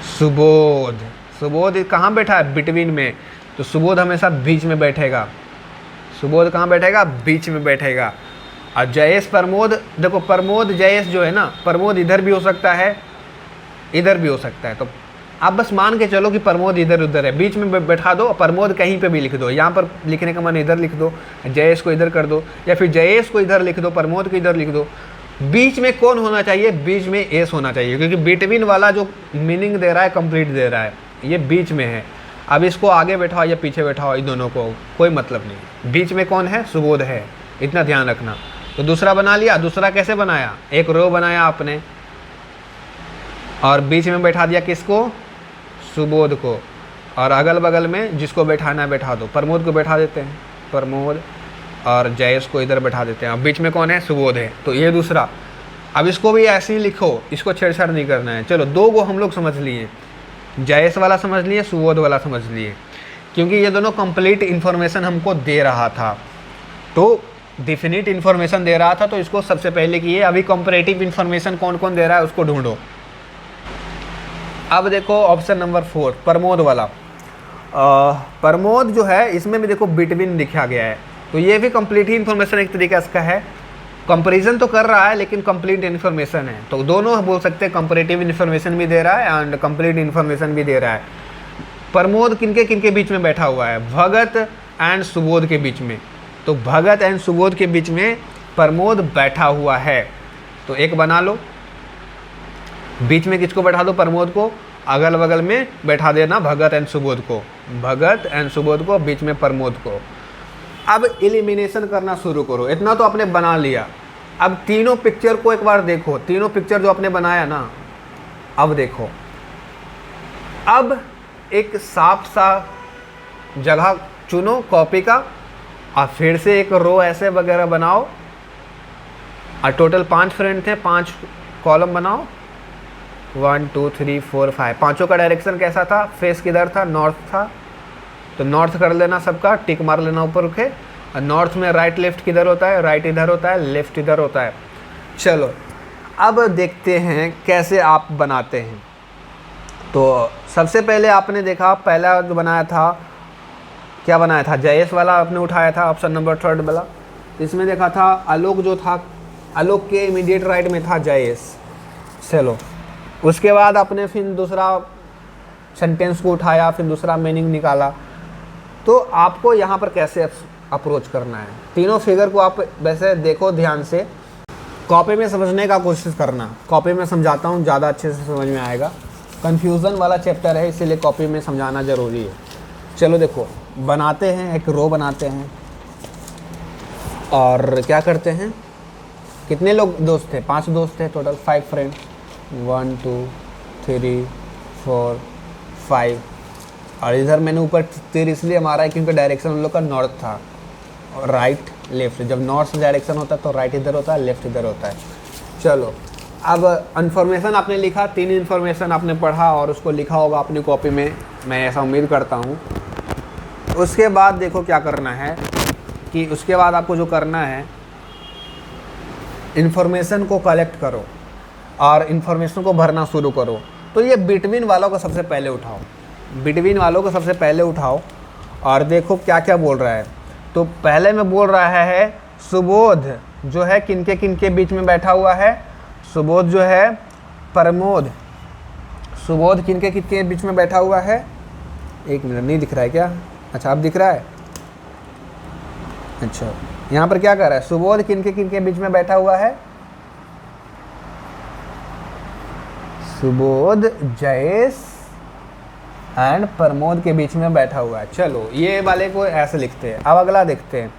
सुबोध। सुबोध कहाँ बैठा है? बिटवीन में, तो सुबोध हमेशा बीच में बैठेगा। सुबोध कहाँ बैठेगा? बीच में बैठेगा। और जयेश प्रमोद, देखो प्रमोद जयेश जो है ना, प्रमोद इधर भी हो सकता है, इधर भी हो सकता है। तो आप बस मान के चलो कि प्रमोद इधर उधर है, बीच में बैठा दो, प्रमोद कहीं पे भी लिख दो। यहाँ पर लिखने का मन इधर लिख दो, जयेश को इधर कर दो, या फिर जयेश को इधर लिख दो, प्रमोद को इधर लिख दो। बीच में कौन होना चाहिए? बीच में एस होना चाहिए, क्योंकि बिटवीन वाला जो मीनिंग दे रहा है, कंप्लीट दे रहा है, ये बीच में है। अब इसको आगे बैठाओ या पीछे बैठाओ, इन दोनों को कोई मतलब नहीं। बीच में कौन है? सुबोध है, इतना ध्यान रखना। तो दूसरा बना लिया। दूसरा कैसे बनाया? एक रो बनाया आपने और बीच में बैठा दिया किसको? सुबोध को। और अगल बगल में जिसको बैठाना है बैठा दो। प्रमोद को बैठा देते हैं, प्रमोद, और जयेश को इधर बैठा देते हैं। अब बीच में कौन है? सुबोध है। तो ये दूसरा। अब इसको भी ऐसे ही लिखो, इसको छेड़छाड़ नहीं करना है। चलो, दो को हम लोग समझ लिए, जयेश वाला समझ लिए, सुबोध वाला समझ लिए, क्योंकि ये दोनों कंप्लीट इन्फॉर्मेशन हमको दे रहा था। तो डेफिनेट इन्फॉर्मेशन दे रहा था, तो इसको सबसे पहले किए। अभी कंपैरेटिव इन्फॉर्मेशन कौन कौन दे रहा है उसको ढूंढो। अब देखो ऑप्शन नंबर 4, प्रमोद वाला। प्रमोद जो है, इसमें भी देखो बिटवीन लिखा गया है, तो ये भी कंप्लीट ही इन्फॉर्मेशन एक तरीके से है। कंपैरिजन तो कर रहा है लेकिन कंप्लीट इन्फॉर्मेशन है, तो दोनों बोल सकते हैं। कंपैरेटिव इन्फॉर्मेशन भी दे रहा है एंड कंप्लीट इन्फॉर्मेशन भी दे रहा है। प्रमोद किनके किनके बीच में बैठा हुआ है? भगत एंड सुबोध के बीच में। तो भगत एंड सुबोध के बीच में प्रमोद बैठा हुआ है, तो एक बना लो। बीच में किसको बैठा दो? प्रमोद को। अगल बगल में बैठा देना भगत एंड सुबोध को, भगत एंड सुबोध को, बीच में प्रमोद को। अब एलिमिनेशन करना शुरू करो। इतना तो आपने बना लिया। अब तीनों पिक्चर को एक बार देखो, तीनों पिक्चर जो आपने बनाया ना, अब देखो। अब एक साफ सा जगह चुनो कॉपी का, और फिर से एक रो ऐसे वगैरह बनाओ। और टोटल 5 फ्रेंड थे, 5 कॉलम बनाओ। 1 2 3 4 5, पाँचों का डायरेक्शन कैसा था? फेस किधर था? नॉर्थ था, तो नॉर्थ कर लेना सबका, टिक मार लेना ऊपर उठे। और नॉर्थ में राइट लेफ्ट किधर होता है? राइट इधर होता है, लेफ्ट इधर होता है। चलो, अब देखते हैं कैसे आप बनाते हैं। तो सबसे पहले आपने देखा, पहला जो बनाया था, क्या बनाया था? जयेश वाला आपने उठाया था, ऑप्शन नंबर 3 वाला। इसमें देखा था आलोक जो था, आलोक के इमीडिएट राइट में था जयेश। चलो, उसके बाद आपने फिर दूसरा सेंटेंस को उठाया, फिर दूसरा मीनिंग निकाला। तो आपको यहाँ पर कैसे अप्रोच करना है? तीनों फिगर को आप वैसे देखो ध्यान से, कॉपी में समझने का कोशिश करना। कॉपी में समझाता हूँ, ज़्यादा अच्छे से समझ में आएगा। कन्फ्यूज़न वाला चैप्टर है, इसीलिए कॉपी में समझाना ज़रूरी है। चलो देखो, बनाते हैं, एक रो बनाते हैं और क्या करते हैं? कितने लोग दोस्त थे? 5 दोस्त थे टोटल, 5 फ्रेंड। 1 2 3 4 5। और इधर मैंने ऊपर तीर इसलिए मारा है क्योंकि डायरेक्शन उन लोग का नॉर्थ था, और राइट लेफ्ट। जब नॉर्थ से डायरेक्शन होता है तो राइट इधर होता है, लेफ्ट इधर होता है। चलो, अब इन्फॉर्मेशन आपने लिखा, 3 इन्फॉर्मेशन आपने पढ़ा और उसको लिखा होगा अपनी कॉपी में, मैं ऐसा उम्मीद करता हूँ। उसके बाद देखो क्या करना है कि उसके बाद आपको जो करना है, इन्फॉर्मेशन को कलेक्ट करो और इन्फॉर्मेशन को भरना शुरू करो। तो ये बिटवीन वालों को सबसे पहले उठाओ, बिटवीन वालों को सबसे पहले उठाओ और देखो क्या क्या बोल रहा है। तो पहले में बोल रहा है सुबोध जो है किनके किनके बीच में बैठा हुआ है? सुबोध जो है प्रमोद, सुबोध किनके किनके बीच में बैठा हुआ है? एक मिनट, नहीं दिख रहा है क्या? अच्छा, अब दिख रहा है। अच्छा, यहाँ पर क्या कर रहा है? सुबोध किनके किनके बीच में बैठा हुआ है? सुबोध जयेश एंड प्रमोद के बीच में बैठा हुआ है। चलो, ये वाले को ऐसे लिखते हैं। अब अगला देखते हैं।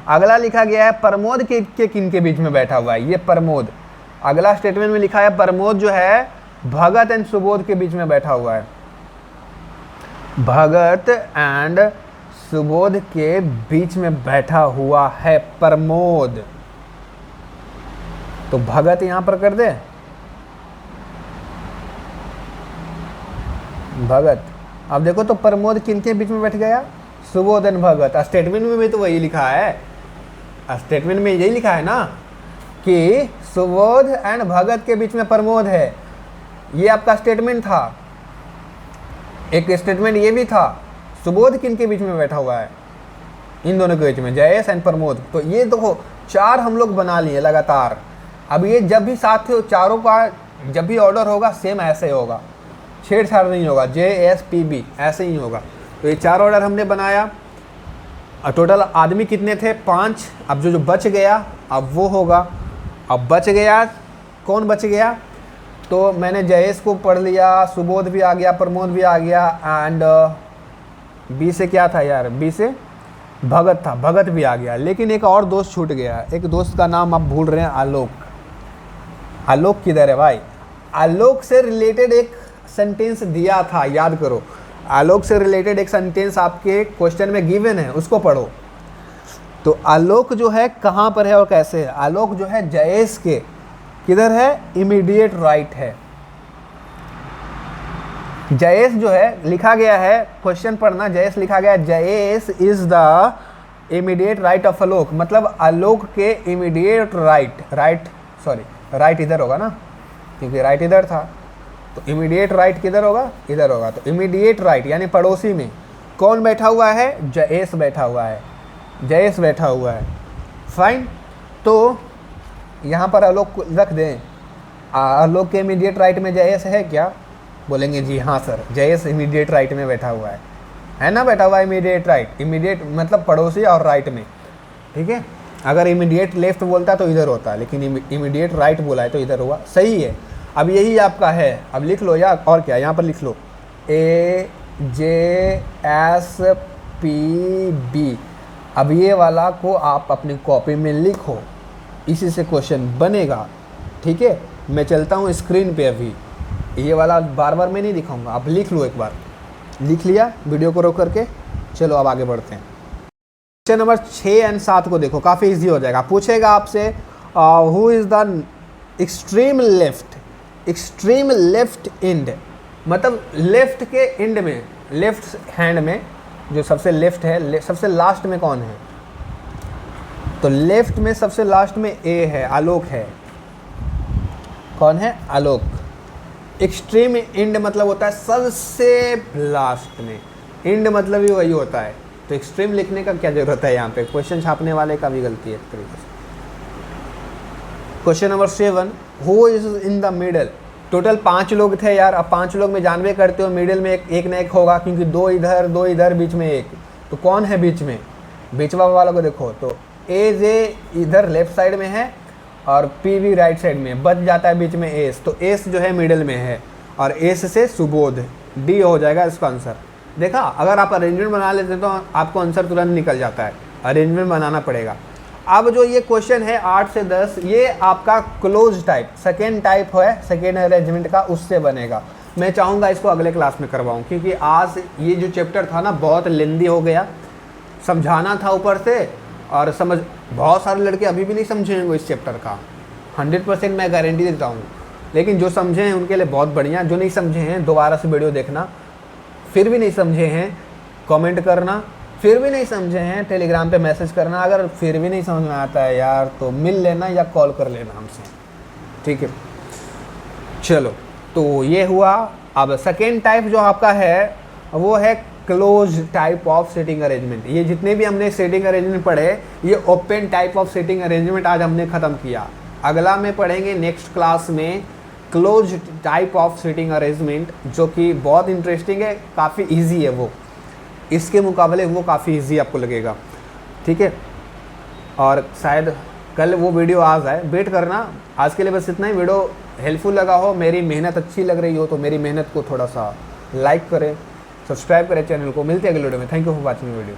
अगला लिखा गया है प्रमोद के किनके बीच में बैठा हुआ है? ये प्रमोद। अगला स्टेटमेंट में लिखा है प्रमोद जो है भगत एंड सुबोध के बीच में बैठा हुआ है। भगत एंड सुबोध के बीच में बैठा हुआ है प्रमोद। तो भगत यहां पर कर दे, भगत। अब देखो तो प्रमोद किनके बीच में बैठ गया? Subodh and Bhagat. स्टेटमेंट में भी तो वही लिखा है, स्टेटमेंट में यही लिखा है ना कि सुबोध एंड भगत के बीच में प्रमोद है, ये आपका स्टेटमेंट था। एक स्टेटमेंट ये भी था, सुबोध किन के बीच में बैठा हुआ है, इन दोनों के बीच में, जयेश एंड प्रमोद। तो ये देखो 4 हम लोग बना लिए लगातार। अब ये जब भी साथ थे चारों का जब भी ऑर्डर होगा सेम ऐसे ही होगा, छेड़छाड़ नहीं होगा, JSPB ऐसे ही होगा। तो ये 4 ऑर्डर हमने बनाया। और टोटल आदमी कितने थे, 5। अब जो बच गया अब वो होगा। अब बच गया, कौन बच गया, तो मैंने जयेश को पढ़ लिया, सुबोध भी आ गया, प्रमोद भी आ गया, एंड बी से क्या था यार, बी से भगत था, भगत भी आ गया। लेकिन एक और दोस्त छूट गया, एक दोस्त का नाम आप भूल रहे हैं, आलोक। आलोक किधर है भाई? आलोक से रिलेटेड एक सेंटेंस दिया था, याद करो। आलोक से रिलेटेड एक सेंटेंस आपके क्वेश्चन में गिवन है, उसको पढ़ो। तो आलोक जो है कहाँ पर है और कैसे है? आलोक जो है जयेश के किधर है, इमीडिएट राइट है। जयेश जो है लिखा गया है, क्वेश्चन पढ़ना, जयेश लिखा गया है, Jayesh is the immediate right of Alok, मतलब आलोक के इमीडिएट राइट इधर होगा ना, क्योंकि राइट इधर था। तो इमीडिएट राइट किधर होगा, इधर होगा। तो इमीडिएट राइट यानी पड़ोसी में कौन बैठा हुआ है, जयेश बैठा हुआ है, जयेश बैठा हुआ है। फाइन, तो यहाँ पर आलोक रख दें। आलोक के इमीडिएट राइट में जयेश है क्या? बोलेंगे जी हाँ सर, जयेश इमीडिएट राइट में बैठा हुआ है ना, बैठा हुआ है इमीडिएट राइट। इमीडिएट मतलब पड़ोसी और राइट में, ठीक है। अगर इमीडिएट लेफ्ट बोलता तो इधर होता, लेकिन इमीडिएट राइट बोला है तो इधर हुआ, सही है। अब यही आपका है, अब लिख लो यार, और क्या, यहाँ पर लिख लो AJSPB। अब ये वाला को आप अपनी कॉपी में लिखो, इसी से क्वेश्चन बनेगा, ठीक है। मैं चलता हूँ स्क्रीन पे, अभी ये वाला बार बार मैं नहीं दिखाऊंगा, आप लिख लो। एक बार लिख लिया, वीडियो को रोक करके चलो अब आगे बढ़ते हैं। क्वेश्चन नंबर 6 एंड 7 को देखो, काफ़ी इजी हो जाएगा। पूछेगा आपसे who is the extreme left and, मतलब लेफ्ट के एंड में, लेफ्ट हैंड में जो सबसे लेफ्ट है, सबसे लास्ट में कौन है? तो लेफ्ट में सबसे लास्ट में ए है, आलोक है। कौन है? आलोक। एक्सट्रीम एंड मतलब होता है सबसे लास्ट में, एंड मतलब ही वही होता है। तो एक्सट्रीम लिखने का क्या जरूरत है, यहाँ पे क्वेश्चन छापने वाले का भी गलती है एक तरीके से। Question number 7, who is in the middle. Total 5 लोग थे यार। अब 5 लोग में जानवे करते हो मिडिल में एक ना एक होगा, क्योंकि 2 इधर बीच में एक। तो कौन है बीच में? बीचवा वालों को देखो, तो ए जे इधर लेफ्ट साइड में है और पी भी राइट साइड में, बच जाता है बीच में एस। तो एस जो है मिडिल में है और एस से सुबोध, डी हो जाएगा इसका आंसर। देखा, अगर आप अरेंजमेंट बना लेते तो आपको आंसर तुरंत निकल जाता है, अरेंजमेंट बनाना पड़ेगा। अब जो ये क्वेश्चन है 8 से 10, ये आपका क्लोज टाइप, सेकेंड टाइप है, सेकेंड अरेंजमेंट का, उससे बनेगा। मैं चाहूँगा इसको अगले क्लास में करवाऊँ, क्योंकि आज ये जो चैप्टर था ना बहुत लेंदी हो गया, समझाना था ऊपर से, और समझ बहुत सारे लड़के अभी भी नहीं समझे होंगे इस चैप्टर का, 100% मैं गारंटी देता हूँ। लेकिन जो समझे हैं उनके लिए बहुत बढ़िया, जो नहीं समझे हैं दोबारा से वीडियो देखना, फिर भी नहीं समझे हैं कमेंट करना, फिर भी नहीं समझे हैं टेलीग्राम पे मैसेज करना। अगर फिर भी नहीं समझ में आता है यार तो मिल लेना या कॉल कर लेना हमसे, ठीक है। चलो, तो ये हुआ। अब सेकेंड टाइप जो आपका है वो है close type of setting arrangement. ये जितने भी हमने सेटिंग अरेंजमेंट पढ़े, ये open type of setting arrangement आज हमने ख़त्म किया। अगला में पढ़ेंगे नेक्स्ट क्लास में close type of setting arrangement, जो कि बहुत इंटरेस्टिंग है, काफ़ी इजी है वो, इसके मुकाबले वो काफ़ी इजी आपको लगेगा, ठीक है। और शायद कल वो वीडियो आ जाए, वेट करना। आज के लिए बस इतना ही। वीडियो हेल्पफुल लगा हो, मेरी मेहनत अच्छी लग रही हो तो मेरी मेहनत को थोड़ा सा लाइक करें, सब्सक्राइब करें चैनल को। मिलते हैं अगले वीडियो में। Thank you for watching video.